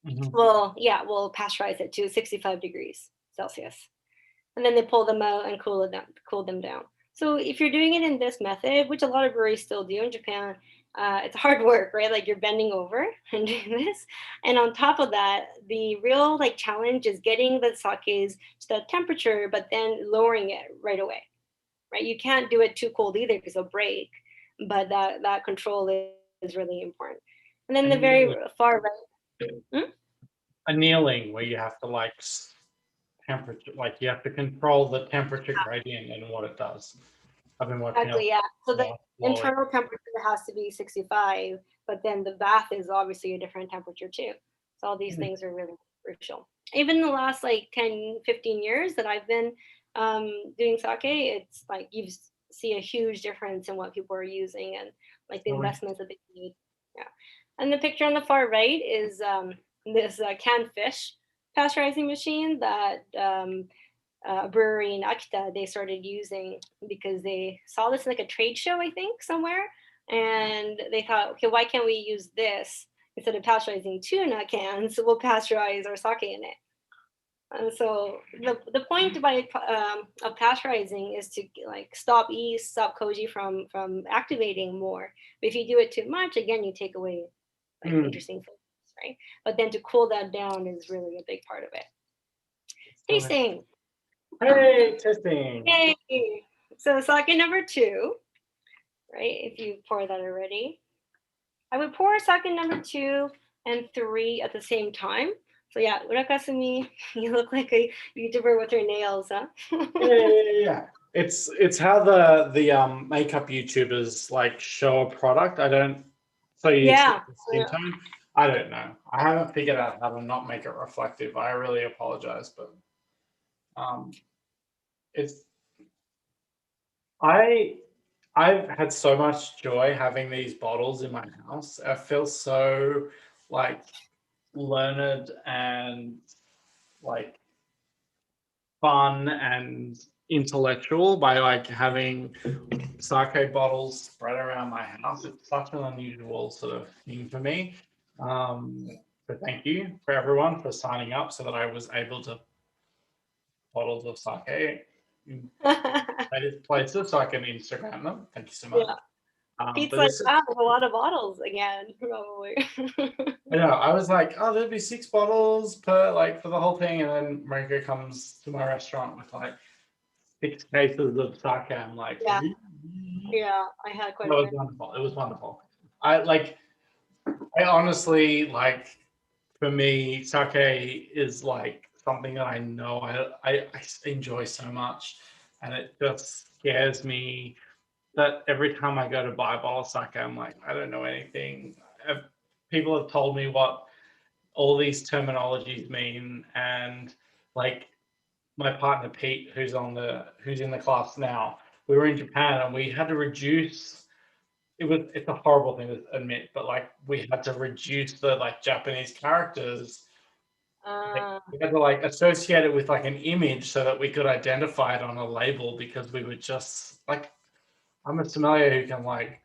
Mm-hmm. We'll pasteurize it to 65 degrees Celsius, and then they pull them out and cool them down. So if you're doing it in this method, which a lot of breweries still do in Japan, It's hard work, right? Like you're bending over and doing this. And on top of that, the real like challenge is getting the sakes to that temperature, but then lowering it right away, right? You can't do it too cold either because it'll break. But that control is really important. And then the very Annealing, far right. Hmm? annealing where you have to like temperature, like you have to control the temperature gradient and what it does. I've been working on Exactly, yeah. So the slowly. internal temperature has to be 65, but then the bath is obviously a different temperature too. So all these things are really crucial. Even the last like 10, 15 years that I've been doing sake, it's like you see a huge difference in what people are using and like the Slowly. investments that they need. Yeah. And the picture on the far right is this canned fish pasteurizing machine that brewery in Akita they started using because they saw this in like a trade show, I think, somewhere. And they thought, okay, why can't we use this instead of pasteurizing tuna cans? We'll pasteurize our sake in it. And so the point of pasteurizing is to like stop yeast, stop koji from activating more. But if you do it too much, again, you take away like interesting things, right? But then to cool that down is really a big part of it. Slowly. Tasting. Hey, testing. Yay! So sake number two, right? If you pour that already, I would pour sake number 2 and 3 at the same time. So yeah, Urakasumi, you look like a YouTuber with her nails, huh? Yeah. It's how the makeup YouTubers like show a product. I don't. So you see Yeah. the skin tone. I don't know. I haven't figured out how to not make it reflective. I really apologize, but um, it's I I've had so much joy having these bottles in my house. I feel so like learned and like fun and intellectual by like having sake bottles spread around my house. It's such an unusual sort of thing for me. So thank you for everyone for signing up so that I was able to bottles of sake in various places so I can Instagram them. Thank you so much. Yeah. Pete's But like, this is, wow, there's a lot of bottles again, probably. I know, I was like, oh, there'd be 6 bottles per like for the whole thing. And then Mariko comes to my restaurant with like 6 cases of sake. I'm like, Yeah, "Really?" yeah, I had It quite a was bit. wonderful. It was wonderful. I like, I honestly like, for me, sake is like something that I know I enjoy so much. And it just scares me that every time I go to buy a bottle of sake, I'm like, I don't know anything. People have told me what all these terminologies mean, and like my partner Pete, who's in the class now, we were in Japan and we had to reduce. It's a horrible thing to admit, but like we had to reduce the like Japanese characters. Like, Uh, we had to like associate it with like an image so that we could identify it on a label because we were just like, I'm a sommelier who can like,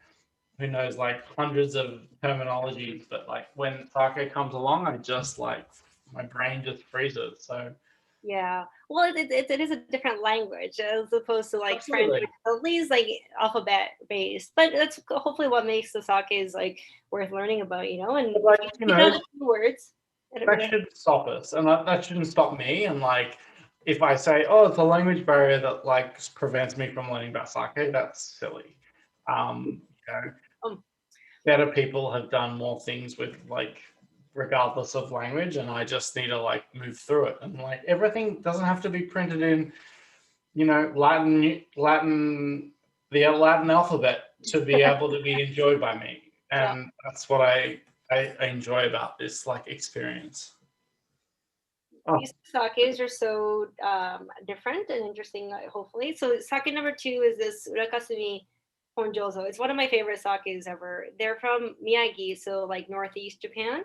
who knows like hundreds of terminologies, but like when sake comes along, I just like, my brain just freezes. So yeah. Well, it is a different language as opposed to like French, absolutely. which is at least like alphabet based. But that's hopefully what makes the sake is like worth learning about, you know. And But if like, you know the words, that should stop us, and that shouldn't stop me. And like, if I say, "Oh, it's a language barrier that like prevents me from learning about sake," that's silly. You know, um, better people have done more things with like, regardless of language, and I just need to like move through it. And like, everything doesn't have to be printed in, the Latin alphabet to be able to be enjoyed by me, yeah. and that's what I enjoy about this like experience. Oh, These sakes are so different and interesting, hopefully. So sake number 2 is this Urakasumi Honjozo. It's one of my favorite sakes ever. They're from Miyagi, so like northeast Japan.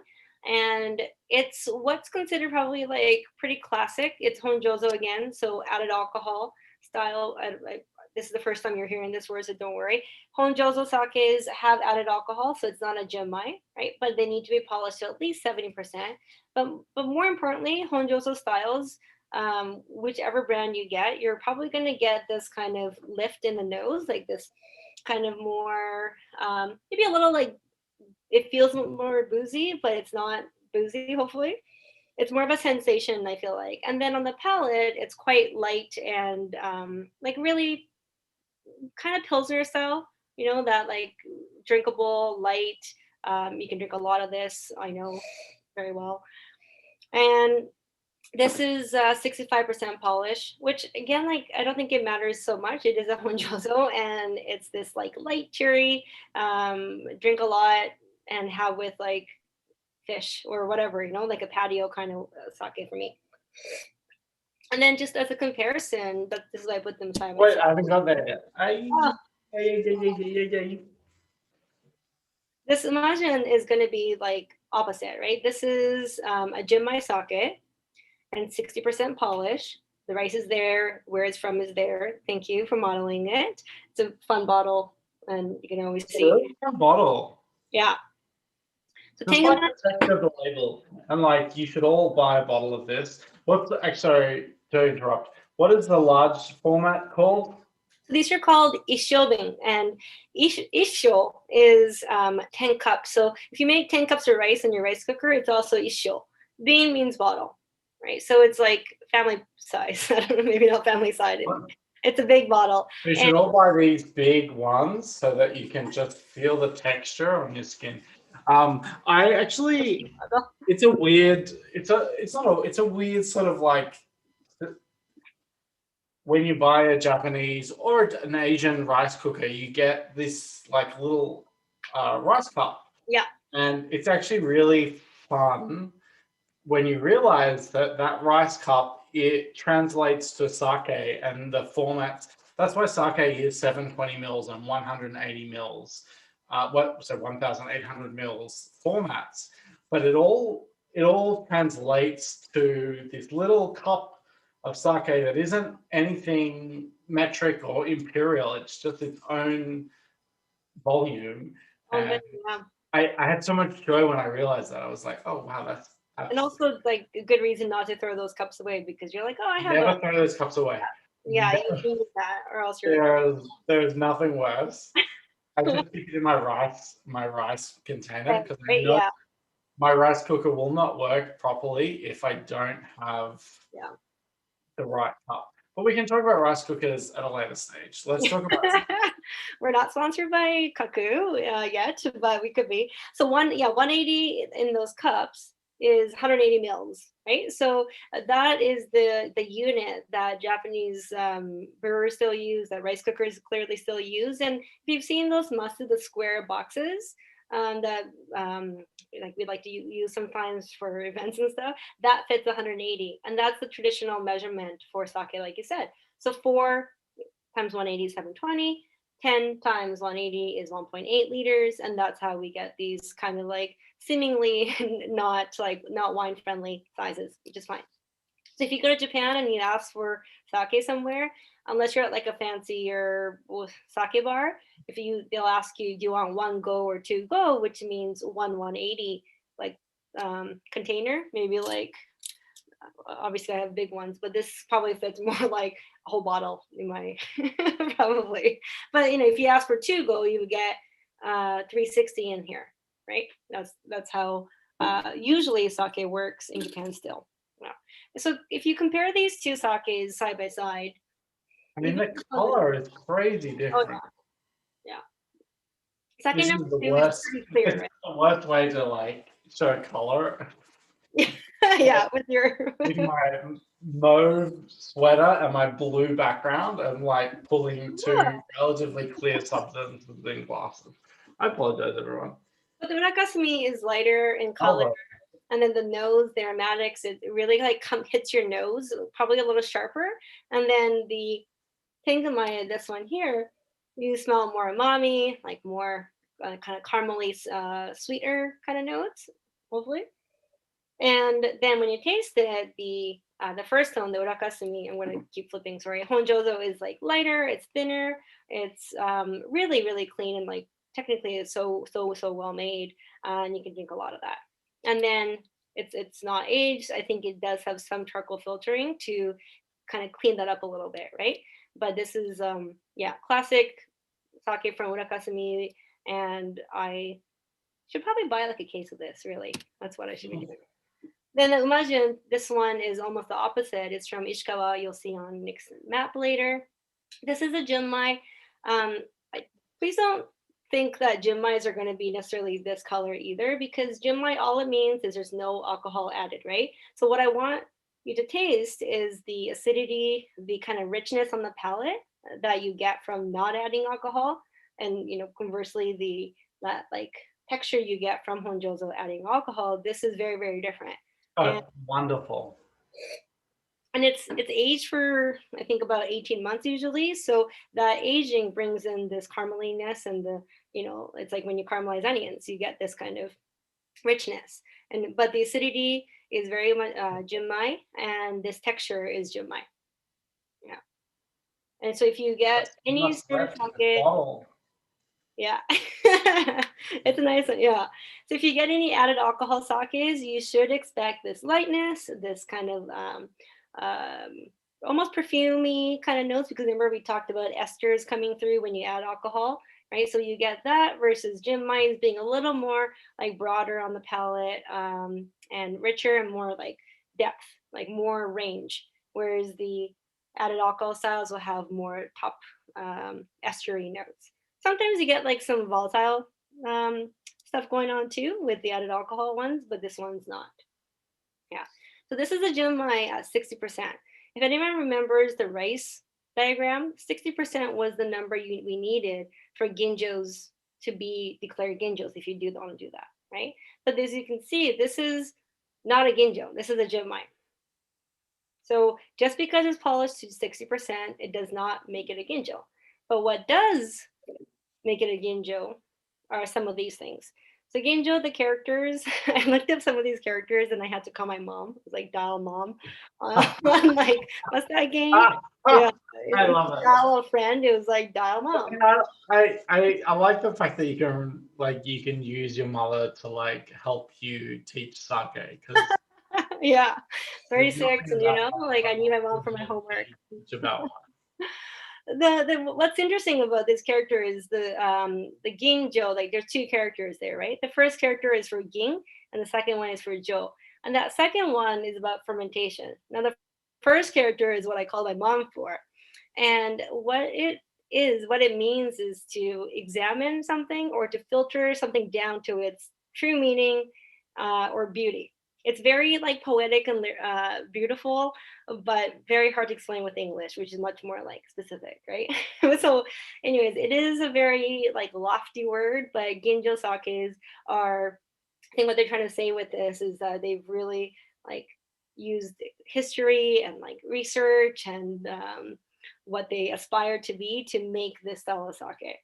And it's what's considered probably like pretty classic. It's Honjozo again, so added alcohol style. This is the first time you're hearing this word, so don't worry. Honjozo sakes have added alcohol, so it's not a junmai, right? But they need to be polished to at least 70%. But more importantly, Honjoso styles, whichever brand you get, you're probably going to get this kind of lift in the nose, like this kind of more, maybe a little like, it feels more boozy, but it's not boozy, hopefully. It's more of a sensation, I feel like. And then on the palate, it's quite light and like really kind of Pilsner style, that like drinkable, light. You can drink a lot of this, I know very well. And this is 65% polish, which again, like I don't think it matters so much. It is a honjozo, and it's this like light cherry, drink a lot and have with like fish or whatever, like a patio kind of sake for me. And then just as a comparison, this is why I put them side by Wait, side. I haven't got there yet. Oh, this imagine is going to be like opposite, right? This is a Jinmai sake and 60% polish. The rice is there. Where it's from is there. Thank you for modeling it. It's a fun bottle, and you can always see. Really fun bottle. Yeah. So Just like the texture of the label, and like you should all buy a bottle of this. What's the, actually, sorry to interrupt. What is the large format called? So these are called ishobin, and isho is 10 cups. So if you make 10 cups of rice in your rice cooker, it's also isho. Bin means bottle, right? So it's like family size. I don't know, maybe not family size. It's a big bottle. You should all buy these big ones so that you can just feel the texture on your skin. I actually, it's a weird, it's a weird sort of like, when you buy a Japanese or an Asian rice cooker, you get this like little rice cup. Yeah. And it's actually really fun when you realize that that rice cup, it translates to sake and the formats. That's why sake is 720 mils and 180 mils. 1,800 mils formats. But it all translates to this little cup of sake that isn't anything metric or imperial. It's just its own volume. And I had so much joy when I realized that. I was like, oh wow, that's and also like a good reason not to throw those cups away, because you're like, oh, I have never throw those cups away. Yeah, you need that, or else you're there's nothing worse. I just stick it in my rice container, because I know my rice cooker will not work properly if I don't have the right cup. But we can talk about rice cookers at a later stage. Let's talk about. We're not sponsored by Kaku yet, but we could be. So 180 in those cups is 180 mils, right? So that is the unit that Japanese brewers still use, that rice cookers clearly still use. And if you've seen those the square boxes that like we like to use sometimes for events and stuff, that fits 180, and that's the traditional measurement for sake, like you said. So 4 times 180 is 720. 10 times 180 is 1.8 liters, and that's how we get these kind of like seemingly not wine friendly sizes, which is fine. So if you go to Japan and you ask for sake somewhere, unless you're at like a fancier sake bar, they'll ask you, do you want 1 go or 2 go, which means 180 like container, maybe like, obviously I have big ones, but this probably fits more like a whole bottle in my probably. But if you ask for 2 go, you would get 360 in here, right? That's how usually sake works in Japan still. Yeah. So if you compare these two sakes side by side, I mean, the color is crazy different. Oh, yeah. Sake this number is the 2 worst. is pretty clear, it's right? the worst way to like show color. Yeah, with your with my mauve sweater and my blue background and like pulling two relatively clear substances in glasses. I apologize, everyone. But the urakasumi is lighter in color. And then the nose, the aromatics, it really like hits your nose, probably a little sharper. And then the tengamaya, this one here, you smell more umami, like more kind of caramely, sweeter kind of notes, hopefully. And then when you taste it, the first one, the urakasumi, I'm going to keep flipping, sorry. Honjozo is like lighter, it's thinner, it's really, really clean, and like technically it's so well made, and you can drink a lot of that. And then it's not aged. I think it does have some charcoal filtering to kind of clean that up a little bit, right? But this is classic sake from Urakasumi, and I should probably buy like a case of this. Really, that's what I should be doing. Then the Umajin, this one is almost the opposite. It's from Ishikawa. You'll see on Nick's map later. This is a Junmai. Please don't think that Junmais are going to be necessarily this color either, because Junmai, all it means is there's no alcohol added, right? So what I want you to taste is the acidity, the kind of richness on the palate that you get from not adding alcohol, and conversely, that like texture you get from Honjozo adding alcohol. This is very, very different. Oh, wonderful. And it's aged for, I think, about 18 months usually. So that aging brings in this carameliness, and it's like when you caramelize onions, you get this kind of richness. But the acidity is very much Junmai, and this texture is Junmai. Yeah. And so if you get any sort of sake, yeah, it's a nice one. Yeah. So if you get any added alcohol sakes, you should expect this lightness, this kind of almost perfumey kind of notes, because remember we talked about esters coming through when you add alcohol, right? So you get that versus Junmai being a little more like broader on the palate, and richer and more like depth, like more range, whereas the added alcohol styles will have more top estery notes. Sometimes you get like some volatile stuff going on too with the added alcohol ones, but this one's not. Yeah. So this is a Junmai at 60%. If anyone remembers the rice diagram, 60% was the number we needed for ginjos to be declared ginjos if you do want to do that, right? But as you can see, this is not a ginjo. This is a Junmai. So just because it's polished to 60%, it does not make it a ginjo. But what does make it a ginjo are some of these things. So ginjo, the characters, I looked up some of these characters and I had to call my mom. It was like dial mom. I'm like, what's that game? Yeah, I love it. Dial a friend. It was like dial mom. I like the fact that you can use your mother to like help you teach sake, because yeah, 36, and like I need my mom for my homework. About What's interesting about this character is the Ginjo. Like there's two characters there, right? The first character is for Ging, and the second one is for Jo. And that second one is about fermentation. Now the first character is what I call my mom for, and what it means is to examine something or to filter something down to its true meaning or beauty. It's very like poetic and beautiful, but very hard to explain with English, which is much more like specific, right? So anyways, it is a very like lofty word, but Ginjo sakes are, I think what they're trying to say with this is that they've really like used history and like research and what they aspire to be to make this style of sake.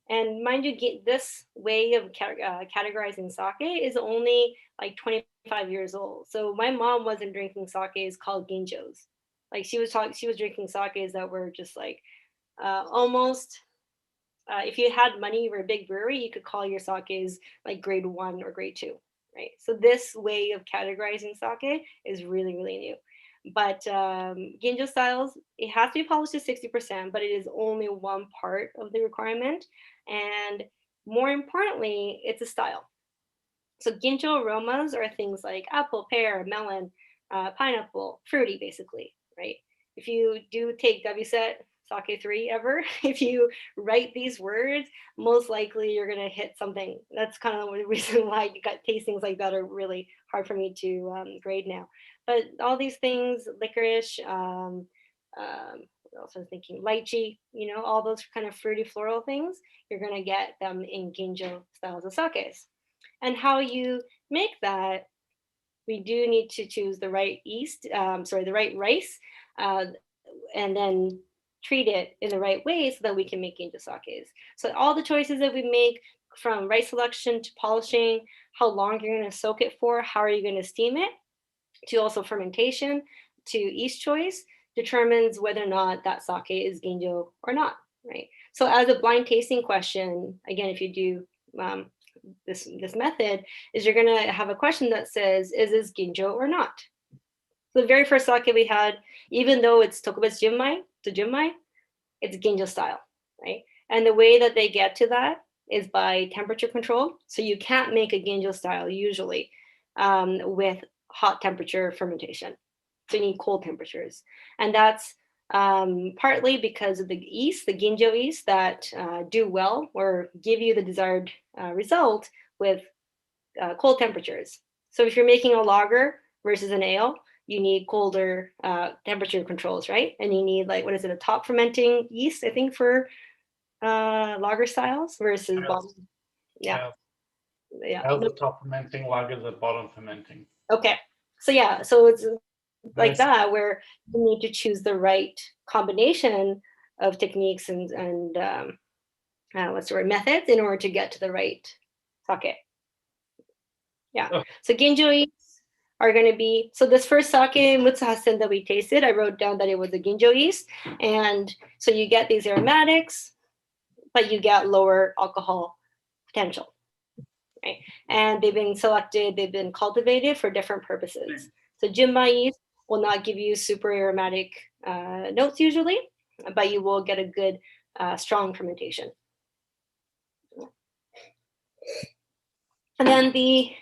And mind you, this way of categorizing sake is only like 25 years old. So my mom wasn't drinking sakes called ginjos. Like she was drinking sakes that were just like almost, if you had money, you were a big brewery, you could call your sakes like grade 1 or grade 2, right? So this way of categorizing sake is really, really new. But ginjo styles, it has to be polished to 60%, but it is only one part of the requirement. And more importantly, it's a style. So ginjo aromas are things like apple, pear, melon, pineapple, fruity, basically, right? If you do take WSET Sake 3 ever, if you write these words, most likely you're going to hit something. That's kind of the reason why you got tastings like that are really hard for me to grade now. But all these things, licorice, what else I was thinking, lychee, all those kind of fruity floral things, you're going to get them in ginjo styles of sakes. And how you make that, we do need to choose the right the right rice, and then treat it in the right way so that we can make ginjo sakes. So all the choices that we make, from rice selection to polishing, how long you're going to soak it for, how are you going to steam it, to also fermentation, to yeast choice, determines whether or not that sake is ginjo or not, right? So as a blind tasting question, again, if you do this method, is you're going to have a question that says, is this ginjo or not? So the very first sake we had, even though it's Tokubetsu Junmai, it's ginjo style, right? And the way that they get to that is by temperature control. So you can't make a ginjo style usually with hot temperature fermentation. So you need cold temperatures. And that's partly because of the yeast, the ginjo yeast that do well or give you the desired result with cold temperatures. So if you're making a lager versus an ale, you need colder temperature controls, right? And you need like, what is it, a top fermenting yeast, I think, for lager styles versus bottom. Yeah. The top fermenting, lagers at bottom fermenting. Okay. So yeah, so it's like Nice. that, where you need to choose the right combination of techniques and what's the word, methods in order to get to the right sake. Yeah. Oh. So ginjo yeasts are going to be, so this first sake Mutsuhasen that we tasted, I wrote down that it was a ginjo yeast. And so you get these aromatics, but you get lower alcohol potential, right? And they've been selected, they've been cultivated for different purposes. So Jinmai yeast will not give you super aromatic notes usually, but you will get a good strong fermentation. And then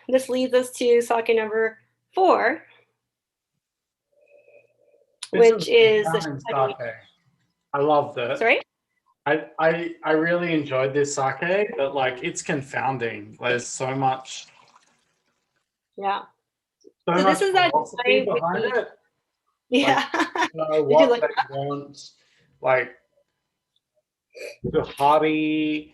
this leads us to sake number 4, which is the sake. I love that. Sorry? I really enjoyed this sake, but like it's confounding. There's so much. Yeah. So So much this is that philosophy behind it. Yeah. Like, what they want, like Juhari,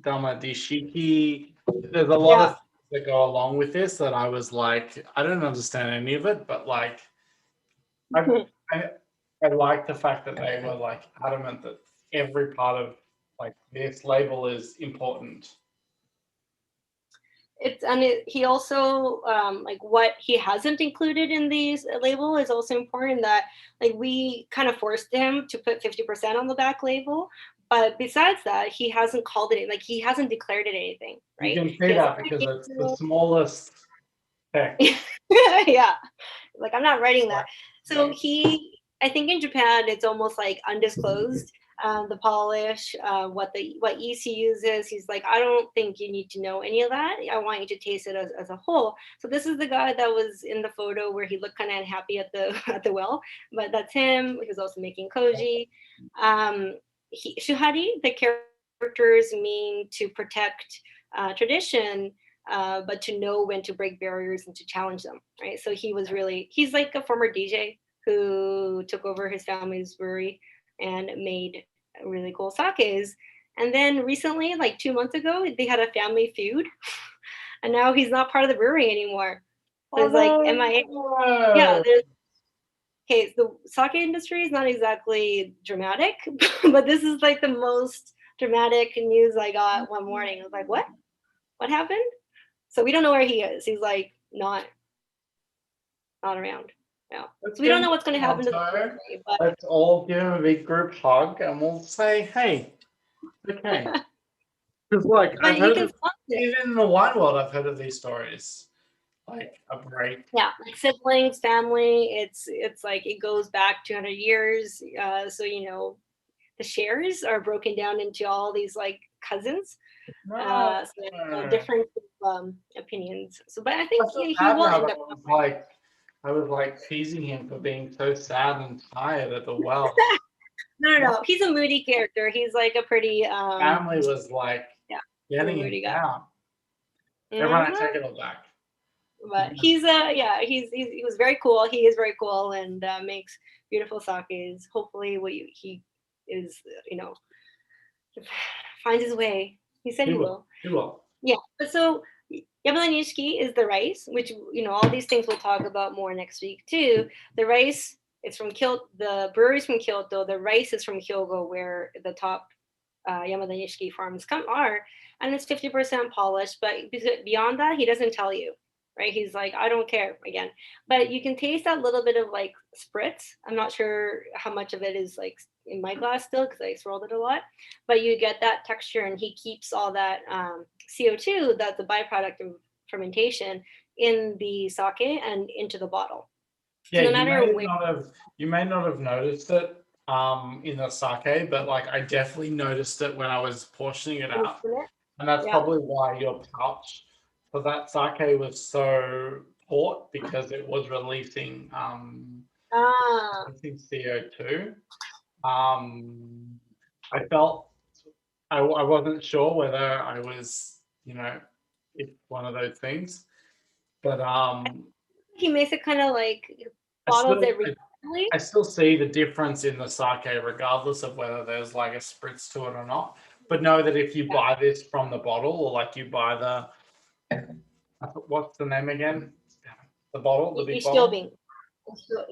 Damadishiki. There's a lot of things that go along with this that I was like, I don't understand any of it, but like I like the fact that they were like adamant that every part of like this label is important. He also like what he hasn't included in these label is also important, that like we kind of forced him to put 50% on the back label, but besides that he hasn't called it, like he hasn't declared it anything, right? You can see that because it's the smallest text. Yeah, like I'm not writing that. So I think in Japan it's almost like undisclosed, the polish, what yeast he uses. He's like, I don't think you need to know any of that. I want you to taste it as a whole. So this is the guy that was in the photo where he looked kind of unhappy at the at the well, but that's him. He was also making koji. Shuhari, the characters mean to protect tradition, but to know when to break barriers and to challenge them, right? So he's like a former DJ who took over his family's brewery and made really cool sakes. And then recently, like 2 months ago, they had a family feud, and now he's not part of the brewery anymore. So it's like MIA. Yeah, okay, the sake industry is not exactly dramatic, but this is like the most dramatic news I got one morning. I was like, what? What happened? So we don't know where he is. He's like not around. Yeah. So we don't know what's going to happen to the story, but let's all give him a big group hug and we'll say, hey, okay. Because like I've heard of, even in the wine world, I've heard of these stories. Like a break. Yeah, like siblings, family. It's like it goes back 200 years. So the shares are broken down into all these like cousins. So different opinions. So, but I think he will end up. I was like teasing him for being so sad and tired at the well. No. He's a moody character. He's like a pretty. Family was like getting him down. Everyone, I take it all back. But he was very cool. He is very cool and makes beautiful sakes. Hopefully, he is, finds his way. He said he will. He will. Yeah. So Yamada Nishiki is the rice, which all these things we'll talk about more next week too. The rice is from Kyoto. The brewery's from Kyoto. The rice is from Hyogo, where the top Yamada Nishiki farms are, and it's 50% polished. But beyond that, he doesn't tell you. Right? He's like, I don't care again. But you can taste that little bit of like spritz. I'm not sure how much of it is like in my glass still because I swirled it a lot. But you get that texture, and he keeps all that CO2 that's a byproduct of fermentation in the sake and into the bottle. Yeah, so no matter you may not have noticed it in the sake, but like I definitely noticed it when I was portioning it out. Isn't it? And that's Yeah. probably why your pouch for that sake was so taut, because it was releasing Ah, CO2. I felt I wasn't sure whether I was, it's one of those things, but he makes it kind of like I bottles still it repeatedly. I still see the difference in the sake, regardless of whether there's like a spritz to it or not. But know that if you buy this from the bottle, or like you buy what's the name again? The bottle, the big bottle. Ishobing.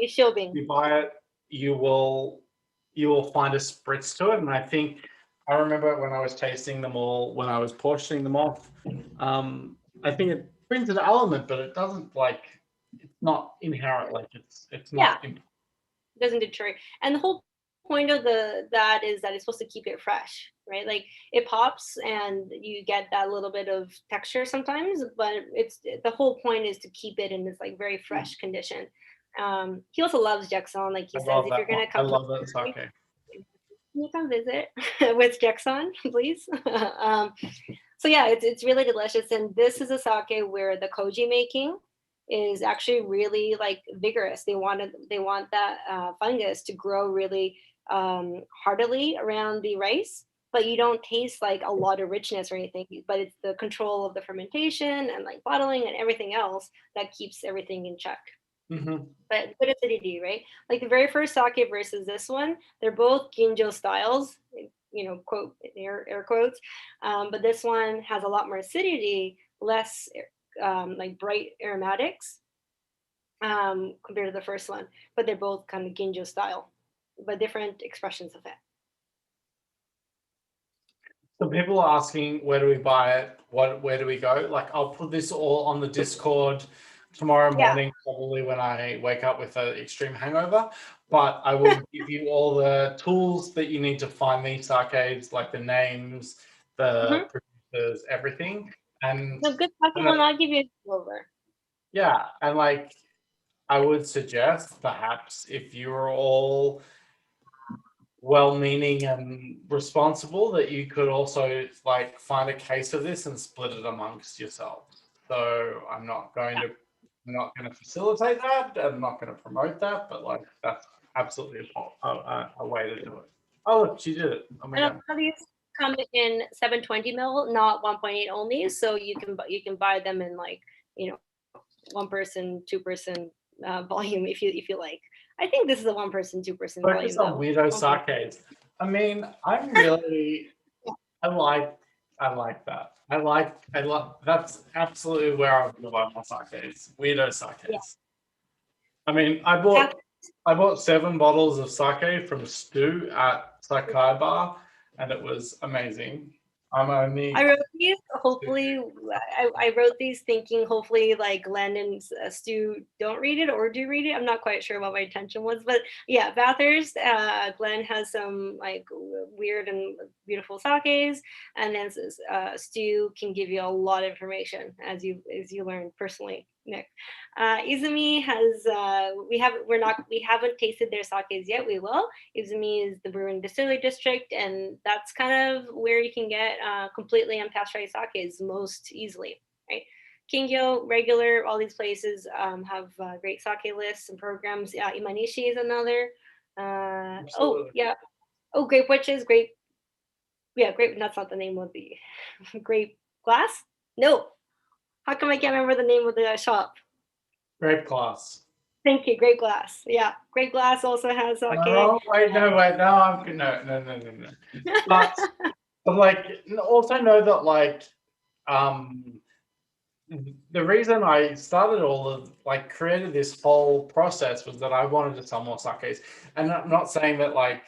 Ishobing. You buy it, you will find a spritz to it. And I remember when I was tasting them all, when I was portioning them off, I think it brings an element, but it doesn't, like, it's not inherent. Like it's not. Yeah. Doesn't deter. And the whole point of that is that it's supposed to keep it fresh, right? Like it pops and you get that little bit of texture sometimes, but it's the whole point is to keep it in this like very fresh condition. He also loves Jackson, like he I says, love if that you're gonna one. I come love that sake. can you come visit with Jackson, please? So yeah, it's really delicious, and this is a sake where the koji making is actually really like vigorous. They want that fungus to grow really heartily around the rice, but you don't taste like a lot of richness or anything. But it's the control of the fermentation and like bottling and everything else that keeps everything in check. Mm-hmm. But good acidity, right? Like the very first sake versus this one, they're both ginjo styles, quote air quotes. But this one has a lot more acidity, less like bright aromatics compared to the first one. But they're both kind of ginjo style, but different expressions of it. So people are asking, where do we buy it? Where do we go? Like, I'll put this all on the Discord tomorrow morning, probably when I wake up with an extreme hangover. But I will give you all the tools that you need to find these sakes, like the names, the producers, everything. And No, good talking one. I'll give you a over. yeah, and like I would suggest perhaps if you are all well-meaning and responsible, that you could also like find a case of this and split it amongst yourselves. So I'm not going to facilitate that. I'm not going to promote that, but like that's absolutely a way to do it. Oh look, she did it. Oh my god. These come in 720 ml, not 1.8 only. So you can buy them in like one person, two person volume if you like. I think this is a one person, two person volume. Focus on weirdo sakes. I mean, I'm really, I like that. I love, that's absolutely where I would buy my sakes. Weirdo sakes. Yeah. I mean, I bought 7 bottles of sake from Stu at Sakai Bar, and it was amazing. I wrote these. Hopefully, I wrote these thinking. Hopefully, like Glenn and Stu don't read it or do read it. I'm not quite sure what my intention was, but yeah, Bathurst. Glenn has some like weird and beautiful sakes, and then Stu can give you a lot of information as you learn personally. Nick, Izumi has we haven't tasted their sakes yet. We will. Izumi is the brewery and distillery district, and that's kind of where you can get completely unpasteurized sakes most easily, right? Kingyo, regular, all these places have great sake lists and programs. Yeah, Imanishi is another. Grape Witches, great. Yeah, grape. That's not the name of the grape glass. No, how come I can't remember the name of the shop? Grape Glass. Thank you, Grape Glass. Yeah, Grape Glass also has sake. Oh, wait, no, no. But like, also know that like, the reason I started created this whole process was that I wanted to sell more sakes. And I'm not saying that like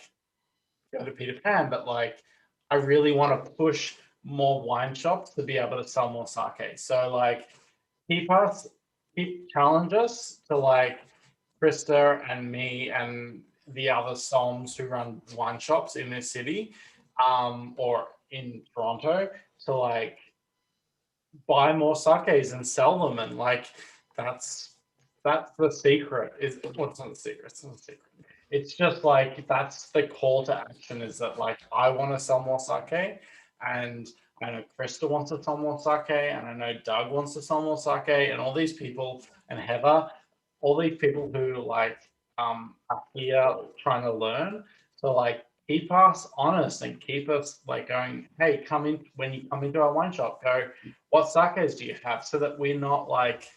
go to Peter Pan, but like I really want to push more wine shops to be able to sell more sake. So like challenge us to like Krista and me and the other Soms who run wine shops in this city, or in Toronto, to like buy more sakes and sell them, and like that's the secret. What's not the secret? It's not the secret. it's just like that's the call to action is that like I want to sell more sake, and I know Krista wants to sell more sake, and I know Doug wants to sell more sake, and all these people, and Heather, all these people who like are here trying to learn. So like keep us honest and keep us like going, hey, come in when you come into our wine shop, go, what sakes do you have? So that we're not like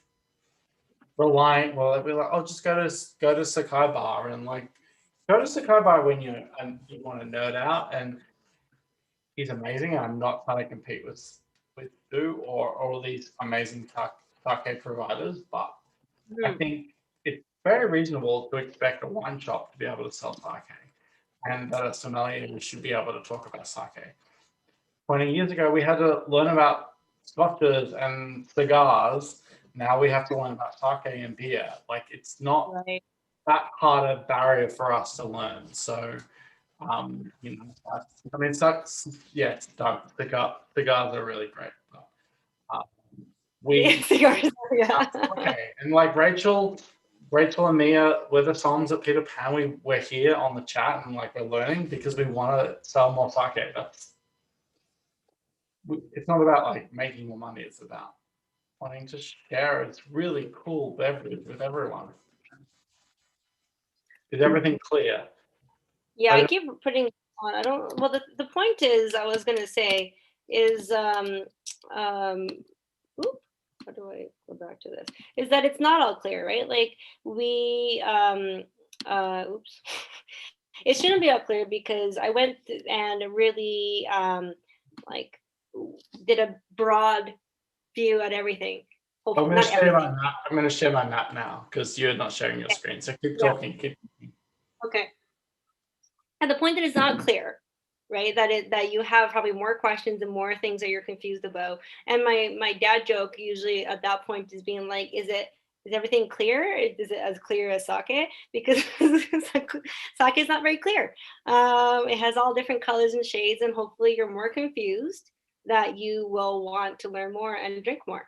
relying, well, we're like, oh, just go to Sakai Bar and like go to Sakai Bar when you want to nerd out, and he's amazing. I'm not trying to compete with Stu or all these amazing sake providers, but I Mhm. think it's very reasonable to expect a wine shop to be able to sell sake, and that a sommelier should be able to talk about sake. 20 years ago, we had to learn about scotches and cigars. Now we have to learn about sake and beer. Like it's not Right. that hard a barrier for us to learn. So, I mean, yeah, it's done. Cigars are really great. But, um, Yeah, we cigars. Yeah. okay, and like Rachel and Mia, we're the Soms at Peter Pan. We're here on the chat and like we're learning because we want to sell more sake. It's not about like making more money. It's about wanting to share its really cool beverage with everyone. Is everything clear? Yeah, I I don't- keep putting on. I don't. Well, the point is, I was gonna say is oop, how do I go back to this? Is that it's not all clear, right? Like we oops. It shouldn't be all clear because I went and really like did a broad view at everything. I'm Hopefully, going to not share my everything. map. I'm going to share my map now because you're not sharing your Okay. screen. So keep Yeah. talking. Okay. And the point that is not clear, right? That you have probably more questions and more things that you're confused about. And my dad joke usually at that point is being like, is everything clear? Is it as clear as sake? Because sake is not very clear. It has all different colors and shades, and hopefully you're more confused that you will want to learn more and drink more.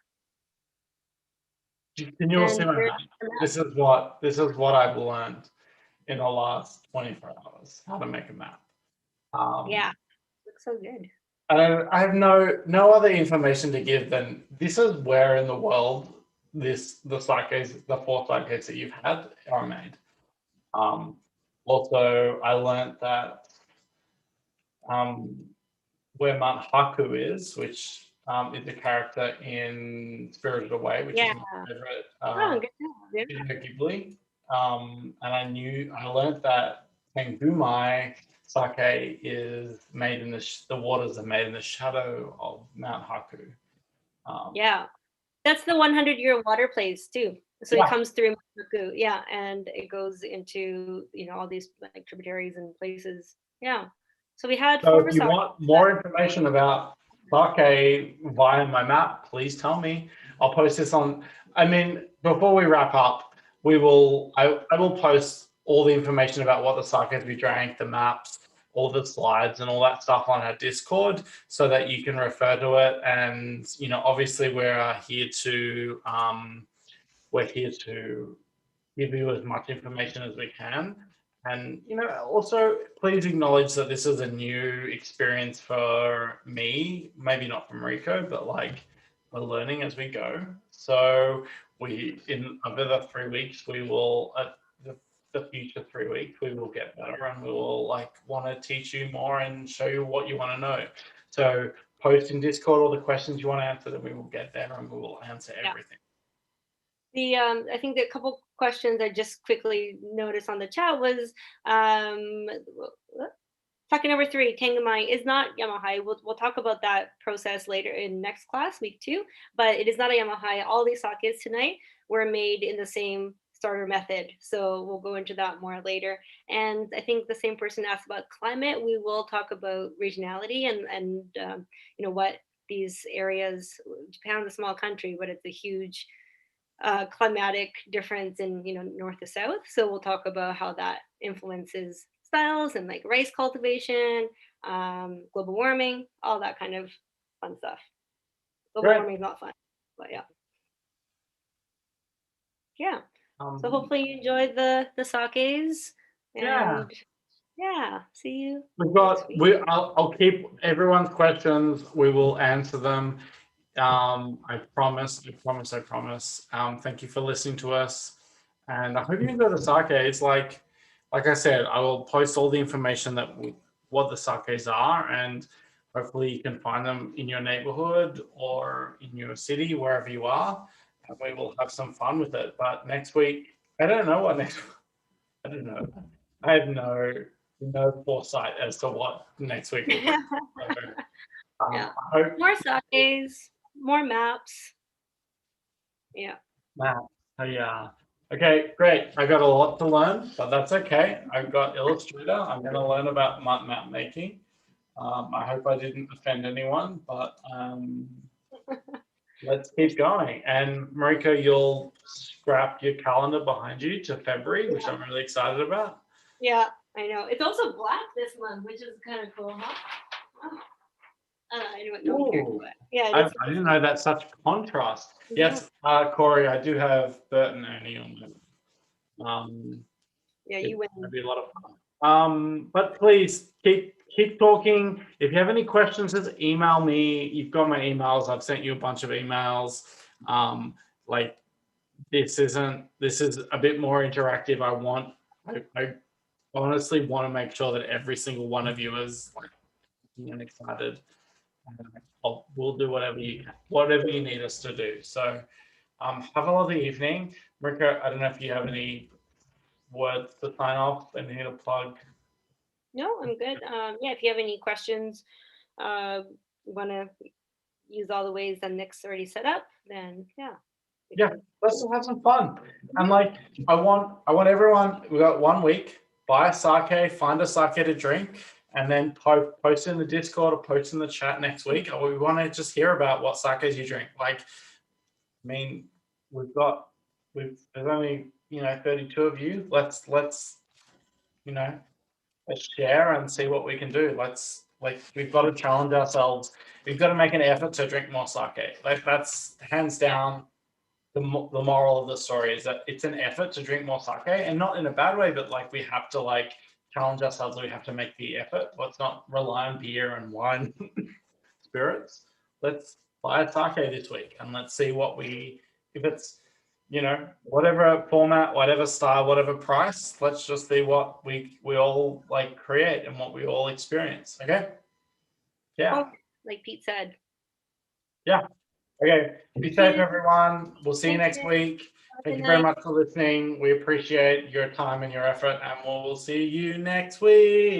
Can you all see And my here's map? the map. This is what I've learned in the last 24 hours, how to make a map. Yeah, looks so good. I have no other information to give than this is where in the world the four sakes that you've had are made. Um, Also, I learned that um, where Mount Haku is, which is a character in Spirited Away, which is Yeah. my favorite Oh, good job. Yeah. Studio Ghibli. And I learned that Tengumai sake is made in the waters are made in the shadow of Mount Haku. Yeah. That's the 100-year water place too. So it Yeah. comes through Maku, yeah, and it goes into all these like tributaries and places. Yeah. So we had So four if you sake. want more information about sake via my map, please tell me. I'll post this on. I mean, before we wrap up, I will post all the information about what the sakes we drank, the maps, all the slides, and all that stuff on our Discord, so that you can refer to it. And obviously, we're here to give you as much information as we can. And also please acknowledge that this is a new experience for me, maybe not for Rico, but like we're learning as we go. So in over the 3 weeks, we will the future 3 weeks, we will get better and we will like want to teach you more and show you what you want to know. So post in Discord all the questions you want to answer, and we will get there and we will answer everything. I think the couple questions I just quickly noticed on the chat was talking number 3, Tengamai is not Yamahai. We'll talk about that process later in next class, week 2, but it is not a Yamahai. All these sakes tonight were made in the same starter method. So we'll go into that more later. And I think the same person asked about climate. We will talk about regionality and what these areas, Japan is a small country, but it's a huge climatic difference in north to south. So we'll talk about how that influences styles and like rice cultivation, global warming, all that kind of fun stuff. Global Great. warming is not fun, but yeah. So Um, hopefully you enjoyed the sakes. Yeah. And yeah, see you. We've got. Next week. I'll keep everyone's questions. We will answer them. I promise. I promise. I promise. Thank you for listening to us, and I hope you enjoy the sake. It's like I said, I will post all the information what the sakes are, and hopefully you can find them in your neighborhood or in your city, wherever you are, and we will have some fun with it. But next week, I don't know what next. I don't know. I have no foresight as to what next week will bring. So, Yeah. I hope More sakes, more maps. Yeah. Matt. Yeah. Okay, great. I got a lot to learn, but that's okay. I've got Illustrator. I'm going to learn about map making. I hope I didn't offend anyone, but let's keep going. And Marika, you'll scrap your calendar behind you to February, which I'm really excited about. Yeah, I know. It's also black this month, which is kind of cool, huh? Oh. I don't know. Ooh. Yeah, it I is. didn't know that's such contrast. Yeah. Yes, Corey, I do have Bert and Ernie on my. Yeah, It's you win. gonna be a lot of fun. But please keep talking. If you have any questions, just email me. You've got my emails. I've sent you a bunch of emails. Like this is a bit more interactive. I honestly want to make sure that every single one of you is like excited. We'll do whatever you need us to do. So have a lovely evening. Marika, I don't know if you have any words to sign off and here to plug. No, I'm good. Yeah, if you have any questions, want to use all the ways that Nick's already set up, then yeah. Let's have some fun. And like I want everyone, we got 1 week, buy a sake, find a sake to drink, and then post in the Discord or post in the chat next week. We want to just hear about what sakes you drink. Like, I mean, there's only 32 of you. Let's let's share and see what we can do. We've got to challenge ourselves. We've got to make an effort to drink more sake. Like that's hands down the moral of the story is that it's an effort to drink more sake, and not in a bad way, but like we have to like challenge ourselves. We have to make the effort. Let's not rely on beer and wine spirits. Let's buy a sake this week and let's see if it's whatever format, whatever style, whatever price. Let's just see what we all like create and what we all experience. Okay. Yeah. Oh, like Pete said. Yeah. Okay. Be safe, everyone. We'll see you next week. Thank you very much for listening. We appreciate your time and your effort, and we'll see you next week.